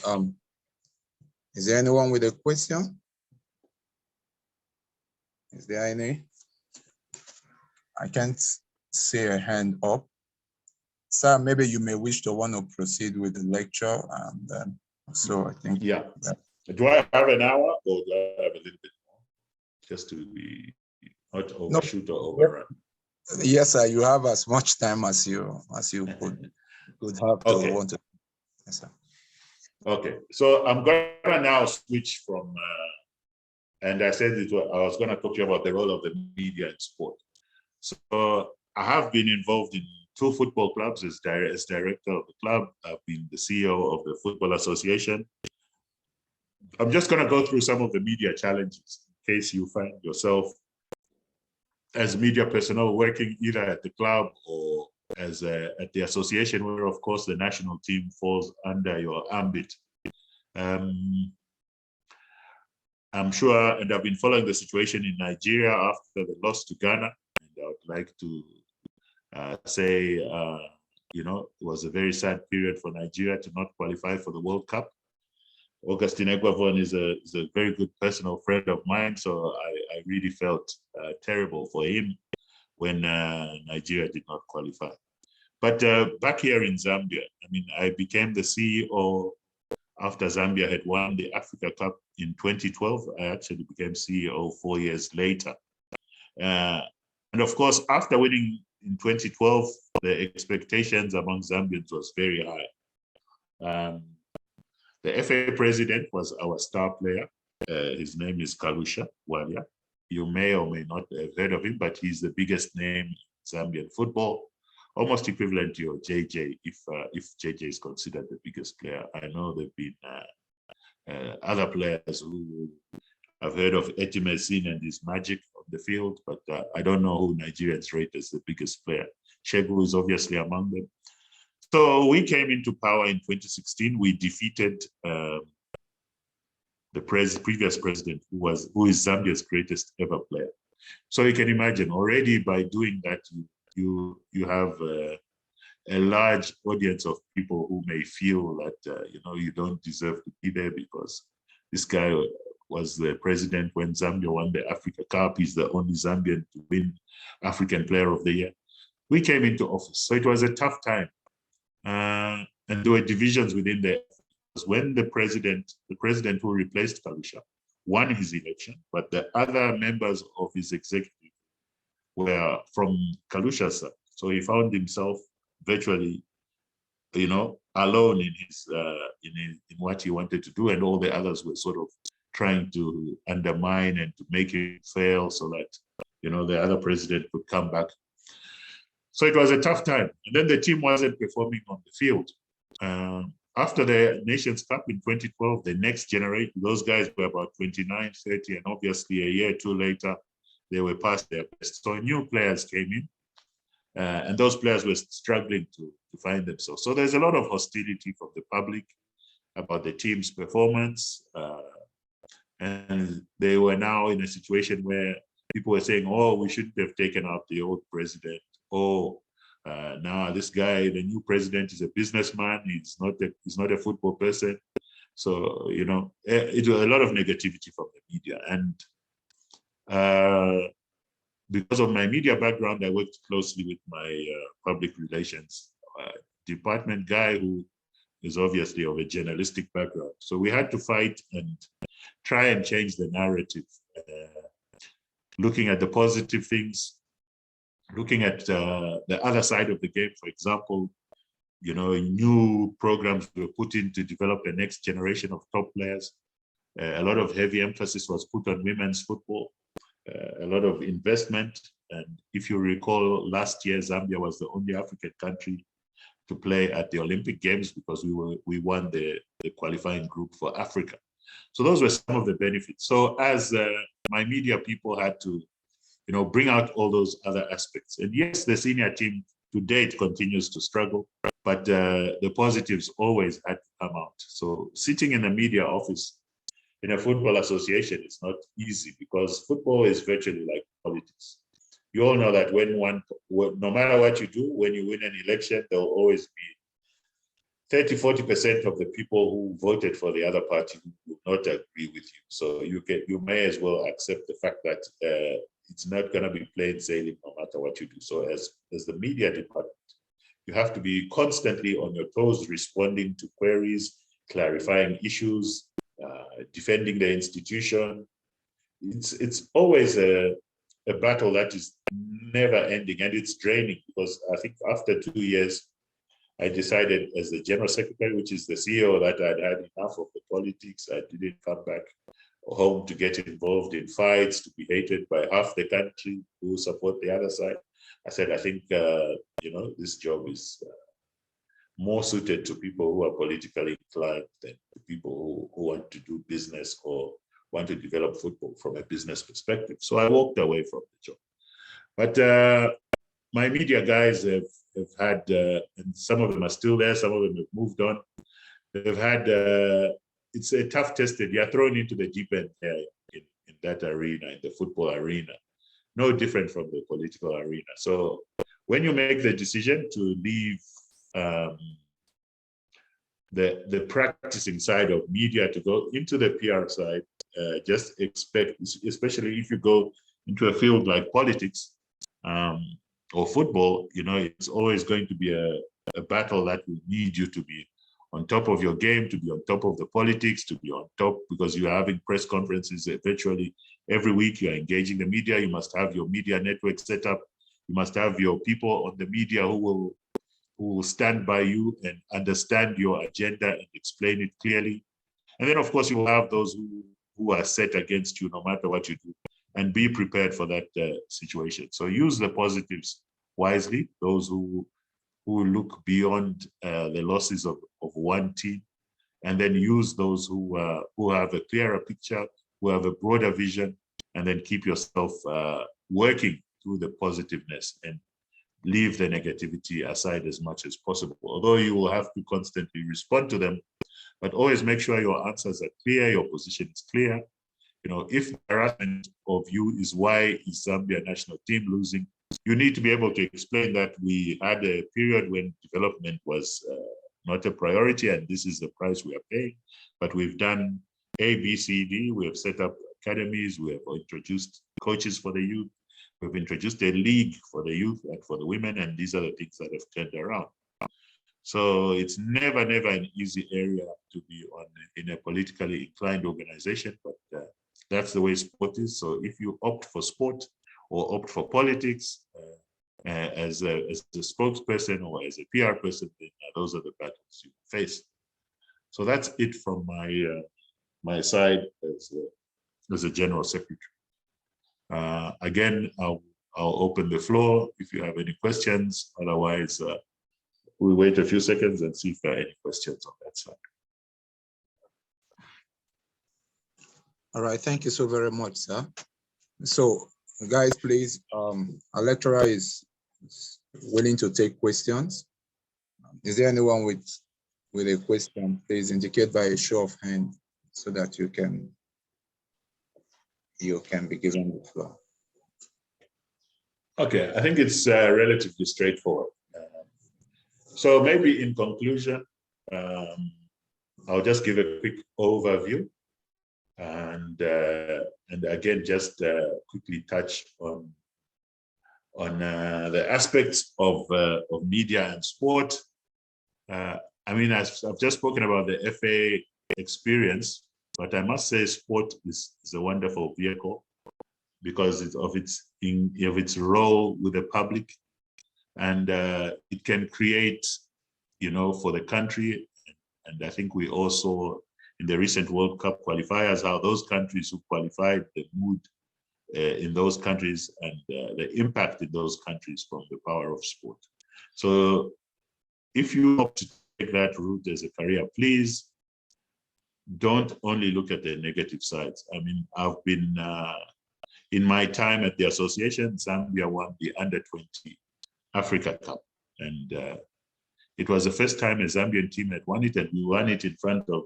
is there anyone with a question? Is there any? I can't see a hand up. Sir, maybe you may wish to want to proceed with the lecture, and so I think. Yeah. Do I have an hour or do I have a little bit more? Just to be not overshoot or overrun. Yes, sir. You have as much time as you could have to want to. Yes, sir. Okay, so I'm gonna now switch from, and I said I was gonna talk to you about the role of the media in sport. So I have been involved in 2 football clubs as director of the club. I've been the CEO of the Football Association. I'm just gonna go through some of the media challenges in case you find yourself as media personnel working either at the club or as at the association, where of course the national team falls under your ambit. I'm sure, and I've been following the situation in Nigeria after the loss to Ghana, and I would like to say, you know, it was a very sad period for Nigeria to not qualify for the World Cup. Augustine Eguavon is a very good personal friend of mine, so I really felt terrible for him when Nigeria did not qualify. But back here in Zambia, I mean, I became the CEO after Zambia had won the Africa Cup in 2012. I actually became CEO 4 years later. And of course, after winning in 2012, the expectations among Zambians was very high. The FA president was our star player. His name is Kalusha Walia. You may or may not have heard of him, but he's the biggest name in Zambian football, almost equivalent to your JJ, if JJ is considered the biggest player. I know there've been other players who I've heard of Etimesin and his magic on the field, but I don't know who Nigerians rate as the biggest player. Shegu is obviously among them. So we came into power in 2016. We defeated the previous president, who is Zambia's greatest ever player. So you can imagine already by doing that, you have a large audience of people who may feel that you know, you don't deserve to be there because this guy was the president when Zambia won the Africa Cup. He's the only Zambian to win African Player of the Year. We came into office, so it was a tough time. And there were divisions within the, when the president who replaced Kalusha won his election, but the other members of his executive were from Kalusha's side. So he found himself virtually, you know, alone in his in what he wanted to do, and all the others were sort of trying to undermine and to make him fail so that, you know, the other president could come back. So it was a tough time. And then the team wasn't performing on the field. After the Nations Cup in 2012, the next generation, those guys were about 29, 30, and obviously a year or two later, they were past their best. So new players came in, and those players were struggling to find themselves. So there's a lot of hostility from the public about the team's performance. And they were now in a situation where people were saying, oh, we shouldn't have taken out the old president. Oh, now this guy, the new president, is a businessman. He's not a football person. So, you know, it was a lot of negativity from the media. And because of my media background, I worked closely with my public relations department guy, who is obviously of a journalistic background. So we had to fight and try and change the narrative, looking at the positive things, looking at the other side of the game. For example, you know, new programs were put in to develop the next generation of top players. A lot of heavy emphasis was put on women's football, a lot of investment. And if you recall, last year, Zambia was the only African country to play at the Olympic Games because we won the qualifying group for Africa. So those were some of the benefits. So as my media people had to, you know, bring out all those other aspects. And yes, the senior team to date continues to struggle, but the positives always had to come out. So sitting in a media office in a football association is not easy, because football is virtually like politics. You all know that no matter what you do, when you win an election, there will always be 30–40% of the people who voted for the other party who will not agree with you. So you may as well accept the fact that it's not going to be plain sailing no matter what you do. So as the media department, you have to be constantly on your toes, responding to queries, clarifying issues, defending the institution. It's always a battle that is never ending, and it's draining, because I think after 2 years, I decided as the general secretary, which is the CEO, that I'd had enough of the politics. I didn't come back home to get involved in fights, to be hated by half the country who support the other side. I said, I think, you know, this job is more suited to people who are politically inclined than to people who want to do business or want to develop football from a business perspective. So I walked away from the job. But my media guys have had, and some of them are still there, some of them have moved on. They've had, it's a tough tested. You're thrown into the deep end in that arena, in the football arena, no different from the political arena. So when you make the decision to leave the practicing side of media to go into the PR side, just expect, especially if you go into a field like politics or football, you know, it's always going to be a battle that will need you to be on top of your game, to be on top of the politics, to be on top, because you are having press conferences virtually every week. You are engaging the media. You must have your media network set up. You must have your people on the media who will stand by you and understand your agenda and explain it clearly. And then, of course, you will have those who are set against you no matter what you do, and be prepared for that situation. So use the positives wisely, those who look beyond the losses of one team, and then use those who have a clearer picture, who have a broader vision, and then keep yourself working through the positiveness and leave the negativity aside as much as possible. Although you will have to constantly respond to them, but always make sure your answers are clear, your position is clear. You know, if the harassment of you is why is Zambia national team losing, you need to be able to explain that we had a period when development was not a priority, and this is the price we are paying. But we've done A, B, C, D. We have set up academies. We have introduced coaches for the youth. We've introduced a league for the youth and for the women, and these are the things that have turned around. So it's never an easy area to be on in a politically inclined organization, but that's the way sport is. So if you opt for sport or opt for politics as a spokesperson or as a PR person, then those are the battles you face. So that's it from my side as a general secretary. Again, I'll open the floor if you have any questions. Otherwise, we'll wait a few seconds and see if there are any questions on that side. All right, thank you so very much, sir. So, guys, please, our lecturer is willing to take questions. Is there anyone with a question? Please indicate by a show of hand so that you can be given the floor. Okay, I think it's relatively straightforward. So maybe in conclusion, I'll just give a quick overview and again, just quickly touch on the aspects of media and sport. I mean, I've just spoken about the FA experience, but I must say sport is a wonderful vehicle because of its role with the public, and it can create, for the country. And I think we also, in the recent World Cup qualifiers, how those countries who qualified, the mood in those countries and the impact in those countries from the power of sport. So if you hope to take that route as a career, please don't only look at the negative sides. I mean, I've been, in my time at the association, Zambia won the Under-20 Africa Cup. And it was the first time a Zambian team had won it, and we won it in front of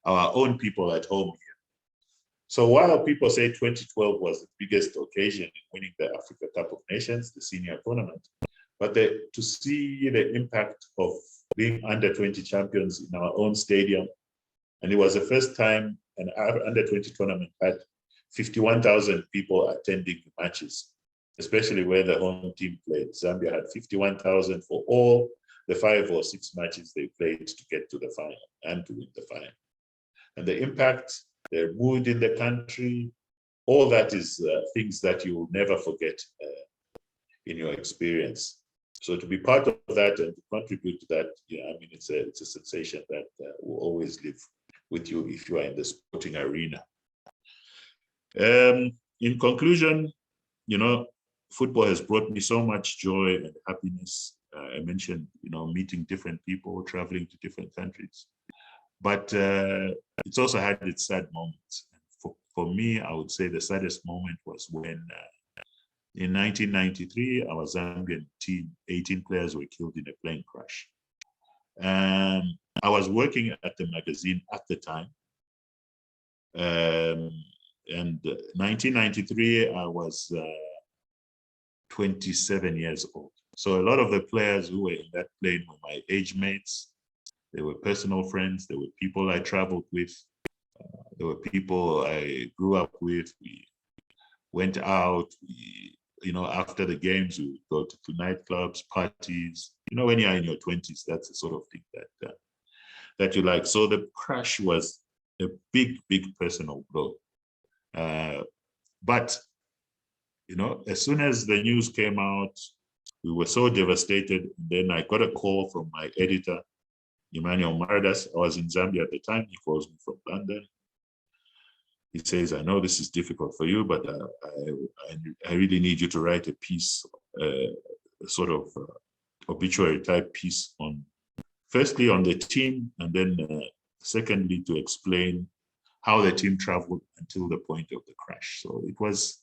our own people at home here. So while people say 2012 was the biggest occasion in winning the Africa Cup of Nations, the senior tournament, but to see the impact of being under-20 champions in our own stadium, and it was the first time an under-20 tournament had 51,000 people attending the matches, especially where the home team played. Zambia had 51,000 for all the 5 or 6 matches they played to get to the final and to win the final. And the impact, the mood in the country, all that is things that you will never forget in your experience. So to be part of that and to contribute to that, I mean, it's a sensation that will always live with you if you are in the sporting arena. In conclusion, football has brought me so much joy and happiness. I mentioned, meeting different people, traveling to different countries, but it's also had its sad moments. For me, I would say the saddest moment was when in 1993, our Zambian team, 18 players were killed in a plane crash. I was working at the magazine at the time. And 1993, I was 27 years old. So a lot of the players who were in that plane were my age mates. They were personal friends. They were people I traveled with. There were people I grew up with. We went out. After the games, we would go to nightclubs, parties. When you're in your 20s, that's the sort of thing that you like. So the crash was a big, big personal blow. But as soon as the news came out, we were so devastated. Then I got a call from my editor, Emmanuel Maradas. I was in Zambia at the time. He calls me from London. He says, I know this is difficult for you, but I really need you to write a piece, sort of obituary type piece firstly on the team, and then secondly, to explain how the team traveled until the point of the crash. So it was,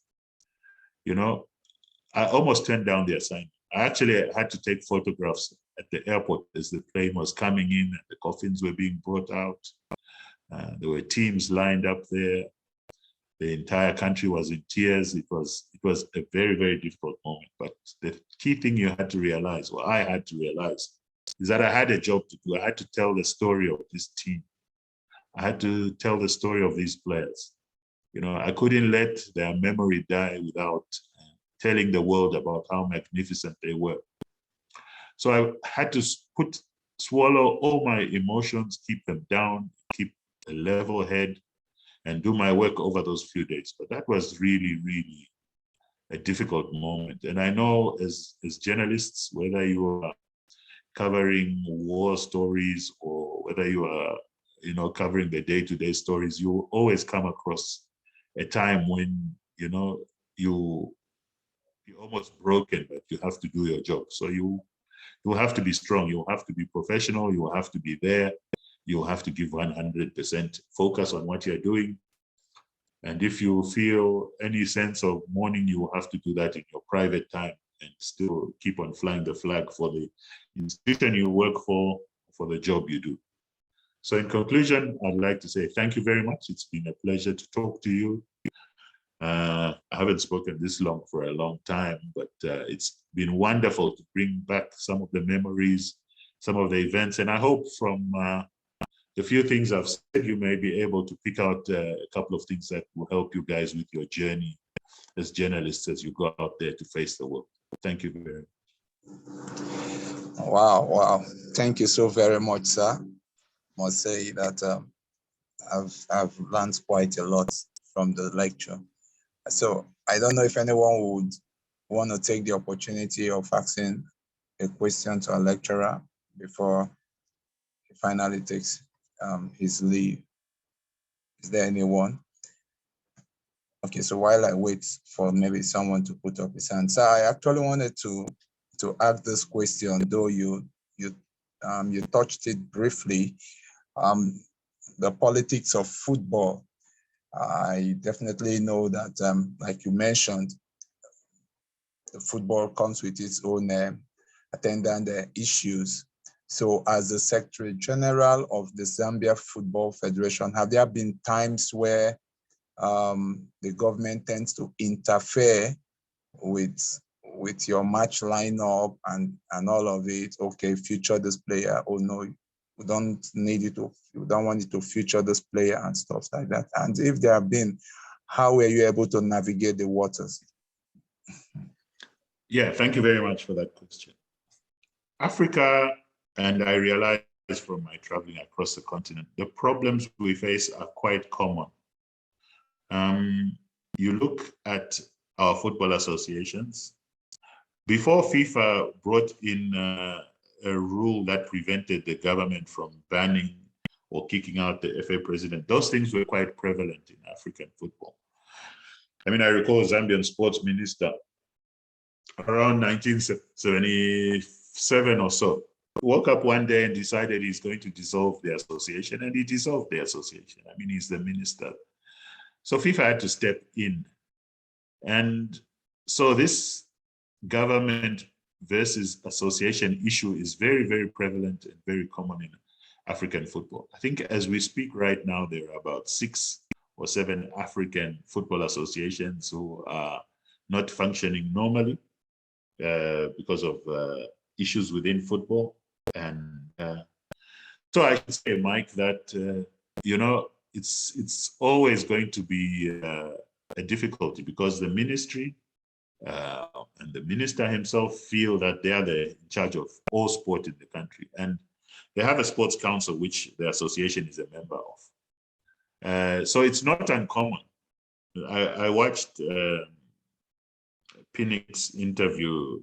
I almost turned down the assignment. I actually had to take photographs at the airport as the plane was coming in and the coffins were being brought out. There were teams lined up there. The entire country was in tears. It was a very, very difficult moment. But the key thing you had to realize, or I had to realize, is that I had a job to do. I had to tell the story of this team. I had to tell the story of these players. I couldn't let their memory die without telling the world about how magnificent they were. So I had to swallow all my emotions, keep them down, keep a level head, and do my work over those few days. But that was really, really a difficult moment. And I know as journalists, whether you are covering war stories or whether you are, covering the day-to-day stories, you will always come across a time when, you're almost broken, but you have to do your job. So you have to be strong. You have to be professional. You have to be there. You have to give 100% focus on what you're doing. And if you feel any sense of mourning, you have to do that in your private time and still keep on flying the flag for the institution you work for the job you do. So in conclusion, I'd like to say thank you very much. It's been a pleasure to talk to you. I haven't spoken this long for a long time, but it's been wonderful to bring back some of the memories, some of the events. And I hope from the few things I've said, you may be able to pick out a couple of things that will help you guys with your journey as journalists as you go out there to face the world. Thank you very much. Wow. Thank you so very much, sir. Must say that I've learned quite a lot from the lecture. So I don't know if anyone would want to take the opportunity of asking a question to a lecturer before he finally takes his leave. Is there anyone? Okay, so while I wait for maybe someone to put up his hand, so I actually wanted to ask this question, though you touched it briefly. The politics of football. I definitely know that, like you mentioned, the football comes with its own attendant issues. So as the Secretary General of the Zambia Football Federation, have there been times where the government tends to interfere with your match lineup and all of it? Okay, feature this player. Oh no, we don't need it to, we don't want it to feature this player and stuff like that. And if there have been, how were you able to navigate the waters? Yeah, thank you very much for that question. Africa, and I realize from my traveling across the continent, the problems we face are quite common. You look at our football associations. Before FIFA brought in a rule that prevented the government from banning or kicking out the FA president, those things were quite prevalent in African football. I mean, I recall Zambian sports minister around 1977 or so, woke up one day and decided he's going to dissolve the association, and he dissolved the association. I mean, he's the minister. So FIFA had to step in. And so this government versus association issue is very, very prevalent and very common in African football. I think as we speak right now, there are about 6 or 7 African football associations who are not functioning normally because of issues within football. And so I should say, Mike, that, you know, it's always going to be a difficulty because the ministry and the minister himself feel that they are in charge of all sport in the country. And they have a sports council, which the association is a member of. So it's not uncommon. I watched Pinnick's interview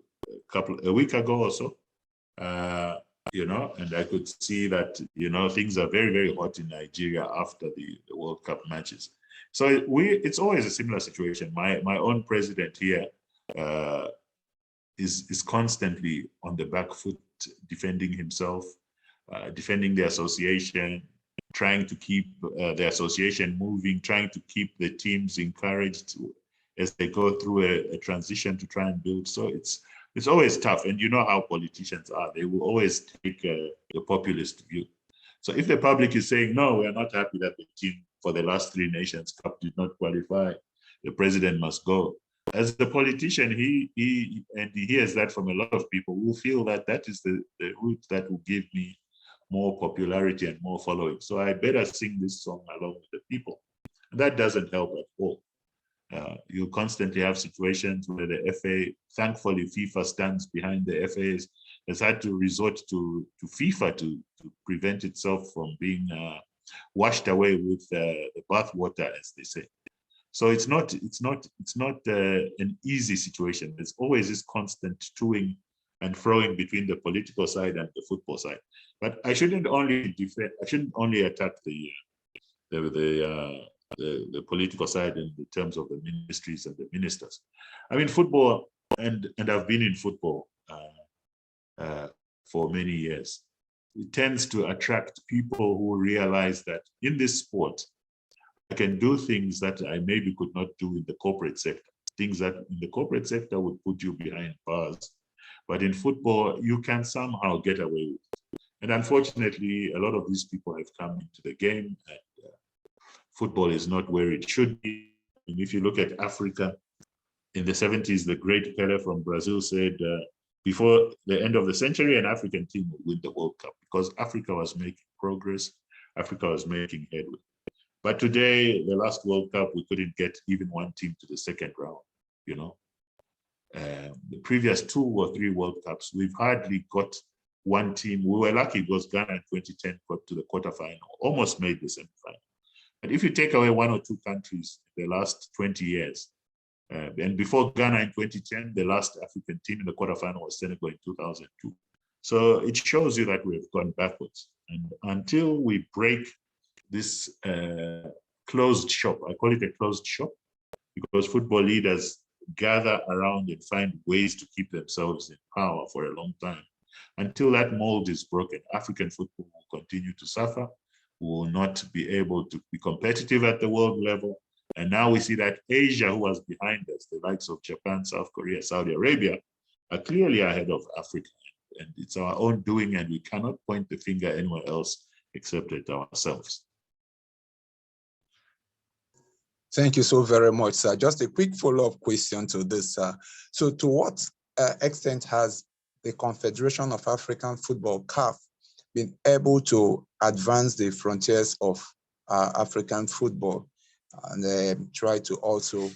a week ago or so, you know, and I could see that, you know, things are very, very hot in Nigeria after the World Cup matches. So it's always a similar situation. My own president here is constantly on the back foot, defending himself, defending the association, trying to keep the association moving, trying to keep the teams encouraged as they go through a transition to try and build. So it's always tough. And you know how politicians are. They will always take a populist view. So if the public is saying, no, we're not happy that the team for the last 3 Nations Cup did not qualify, the president must go. As the politician, he hears that from a lot of people who feel that that is the route that will give me more popularity and more following. So I better sing this song along with the people. And that doesn't help at all. You constantly have situations where the FA, thankfully FIFA stands behind the FAs, has had to resort to FIFA to prevent itself from being washed away with the bathwater, as they say. So it's not an easy situation. There's always this constant toing and throwing between the political side and the football side. But I shouldn't only attack the political side in the terms of the ministries and the ministers. I mean, football, and I've been in football for many years. It tends to attract people who realize that in this sport, I can do things that I maybe could not do in the corporate sector. Things that in the corporate sector would put you behind bars. But in football, you can somehow get away with it. And unfortunately, a lot of these people have come into the game, and football is not where it should be. And if you look at Africa, in the 70s, the great Pele from Brazil said, before the end of the century, an African team would win the World Cup because Africa was making progress. Africa was making headway. But today, the last World Cup, we couldn't get even one team to the second round, you know. The previous 2 or 3 World Cups, we've hardly got one team. We were lucky because Ghana in 2010 got to the quarterfinal, almost made the semifinal. But if you take away 1 or 2 countries in the last 20 years, and before Ghana in 2010, the last African team in the quarterfinal was Senegal in 2002. So it shows you that we've gone backwards. And until we break this closed shop, I call it a closed shop, because football leaders gather around and find ways to keep themselves in power for a long time. Until that mold is broken, African football will continue to suffer. We will not be able to be competitive at the world level. And now we see that Asia, who was behind us, the likes of Japan, South Korea, Saudi Arabia, are clearly ahead of Africa. And it's our own doing, and we cannot point the finger anywhere else except at ourselves. Thank you so very much, sir. Just a quick follow-up question to this. So to what extent has the Confederation of African Football, CAF, been able to advance the frontiers of African football and try to also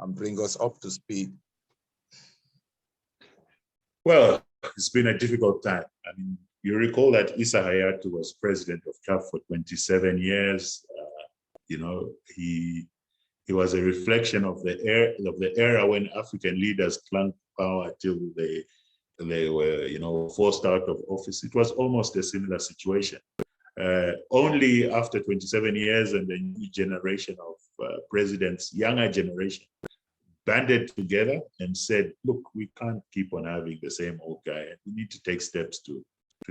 bring us up to speed? Well, it's been a difficult time. I mean, you recall that Issa Hayatou was president of CAF for 27 years. You know, he was a reflection of the era when African leaders clung to power till they were, you know, forced out of office. It was almost a similar situation. Only after 27 years and a new generation of presidents, younger generation, banded together and said, look, we can't keep on having the same old guy, and we need to take steps to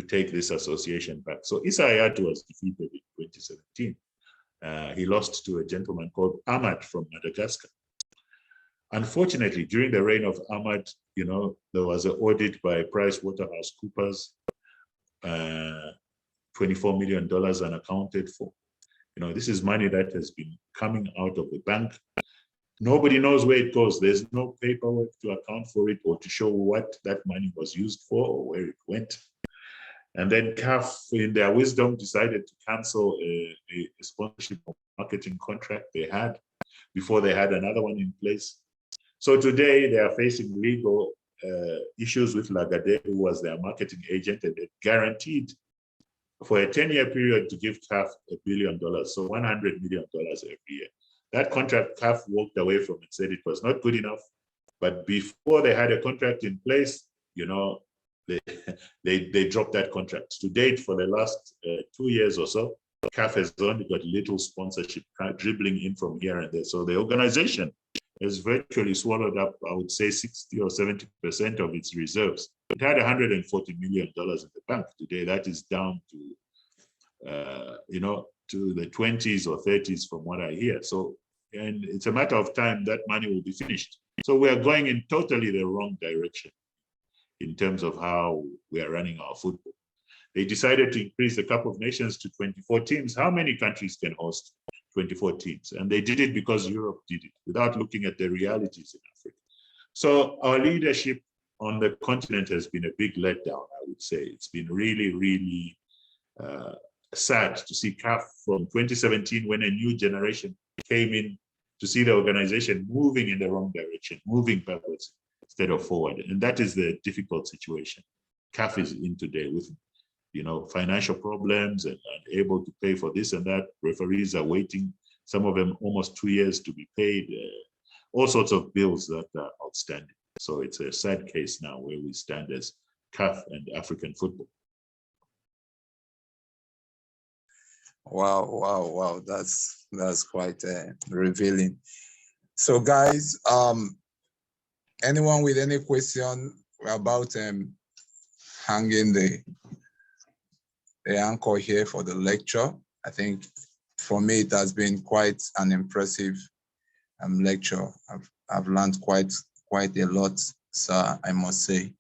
take this association back. So Issa Hayatou was defeated in 2017. He lost to a gentleman called Ahmad from Madagascar. Unfortunately, during the reign of Ahmad, you know, there was an audit by PricewaterhouseCoopers, $24 million unaccounted for. You know, this is money that has been coming out of the bank. Nobody knows where it goes. There's no paperwork to account for it or to show what that money was used for or where it went. And then CAF, in their wisdom, decided to cancel a sponsorship marketing contract they had before they had another one in place. So today they are facing legal issues with Lagade, who was their marketing agent, and they guaranteed for a 10-year period to give CAF $1 billion, so $100 million every year. That contract, CAF walked away from it, said it was not good enough. But before they had a contract in place, you know, they dropped that contract. To date, for the last 2 years or so, CAF has only got little sponsorship dribbling in from here and there. So the organization has virtually swallowed up, I would say, 60 or 70% of its reserves. It had $140 million in the bank. Today, that is down to, you know, to the 20s or 30s from what I hear. So, and it's a matter of time that money will be finished. So we are going in totally the wrong direction in terms of how we are running our football. They decided to increase the Cup of Nations to 24 teams. How many countries can host 24 teams? And they did it because Europe did it, without looking at the realities in Africa. So our leadership on the continent has been a big letdown, I would say. It's been really, really sad to see CAF from 2017, when a new generation came in, to see the organization moving in the wrong direction, moving backwards instead of forward. And that is the difficult situation CAF is in today, with, you know, financial problems and unable to pay for this and that. Referees are waiting, some of them almost 2 years to be paid, all sorts of bills that are outstanding. So it's a sad case now where we stand as CAF and African football. Wow, wow, wow. That's quite revealing. So guys, anyone with any question about hanging the anchor here for the lecture? I think for me, it has been quite an impressive lecture. I've learned quite a lot, sir, I must say.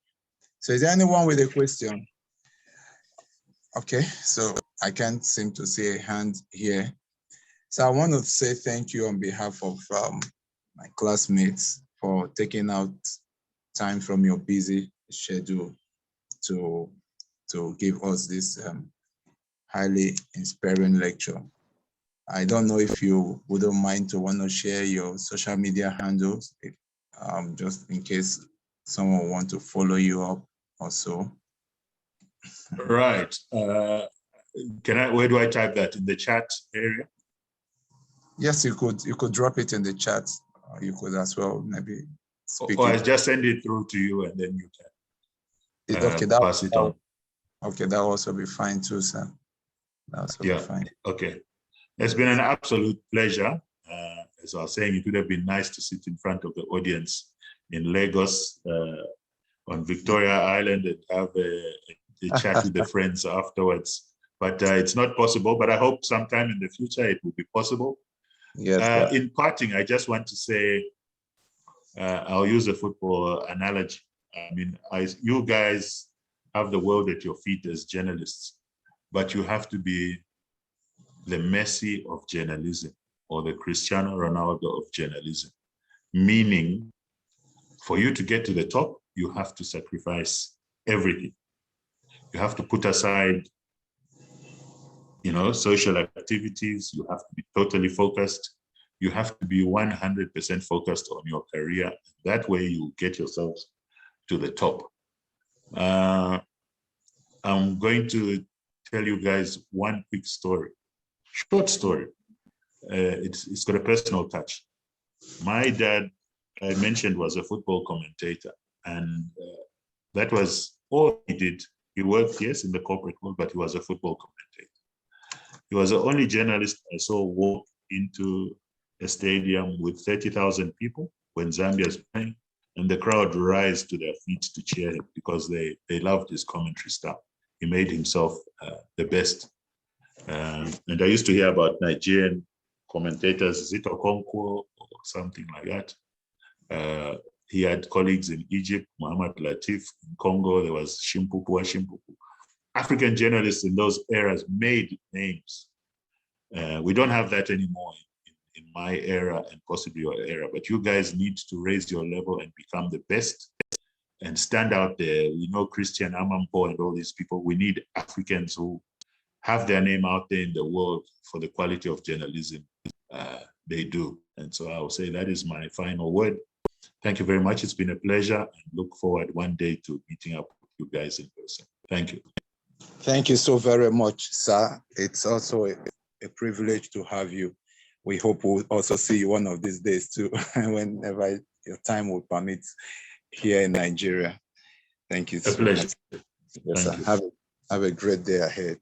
So is there anyone with a question? Okay, so I can't seem to see a hand here. So I want to say thank you on behalf of my classmates for taking out time from your busy schedule to give us this highly inspiring lecture. I don't know if you wouldn't mind to want to share your social media handles, just in case someone want to follow you up or so. Right. Where do I type that? In the chat area? Yes, you could drop it in the chat. You could as well maybe speak Or I it. just send it through to you and then you can Okay, pass it on. Okay, that'll also be fine too, sir. That'll also be fine. Okay. It's been an absolute pleasure. As I was saying, it would have been nice to sit in front of the audience in Lagos on Victoria Island and have a chat with the friends afterwards. But it's not possible, but I hope sometime in the future it will be possible. Yes, in parting, I just want to say, I'll use a football analogy. I mean, you guys have the world at your feet as journalists, but you have to be the Messi of journalism or the Cristiano Ronaldo of journalism. Meaning, for you to get to the top, you have to sacrifice everything. You have to put aside, social activities. You have to be totally focused. You have to be 100% focused on your career. That way you get yourselves to the top. I'm going to tell you guys one quick story, short story. It's got a personal touch. My dad, I mentioned, was a football commentator, and that was all he did. He worked, yes, in the corporate world, but he was a football commentator. He was the only journalist I saw walk into a stadium with 30,000 people when Zambia is playing, and the crowd rise to their feet to cheer him because they loved his commentary style. He made himself the best. And I used to hear about Nigerian commentators, Zito Okonkwo or something like that. He had colleagues in Egypt, Muhammad Latif. In Congo, there was Shimpupu. African journalists in those eras made names. We don't have that anymore in my era and possibly your era, but you guys need to raise your level and become the best and stand out there. Christian Amampo and all these people. We need Africans who have their name out there in the world for the quality of journalism they do. And so I will say that is my final word. Thank you very much. It's been a pleasure, and look forward one day to meeting up with you guys in person. Thank you. Thank you so very much, sir. It's also a privilege to have you. We hope we'll also see you one of these days too, whenever your time will permit here in Nigeria. Thank you so much. Yes, sir. Have a great day ahead.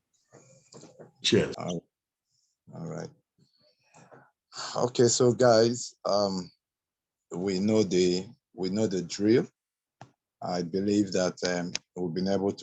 Cheers. All right. Okay, so guys, we know the drill. I believe that we've been able to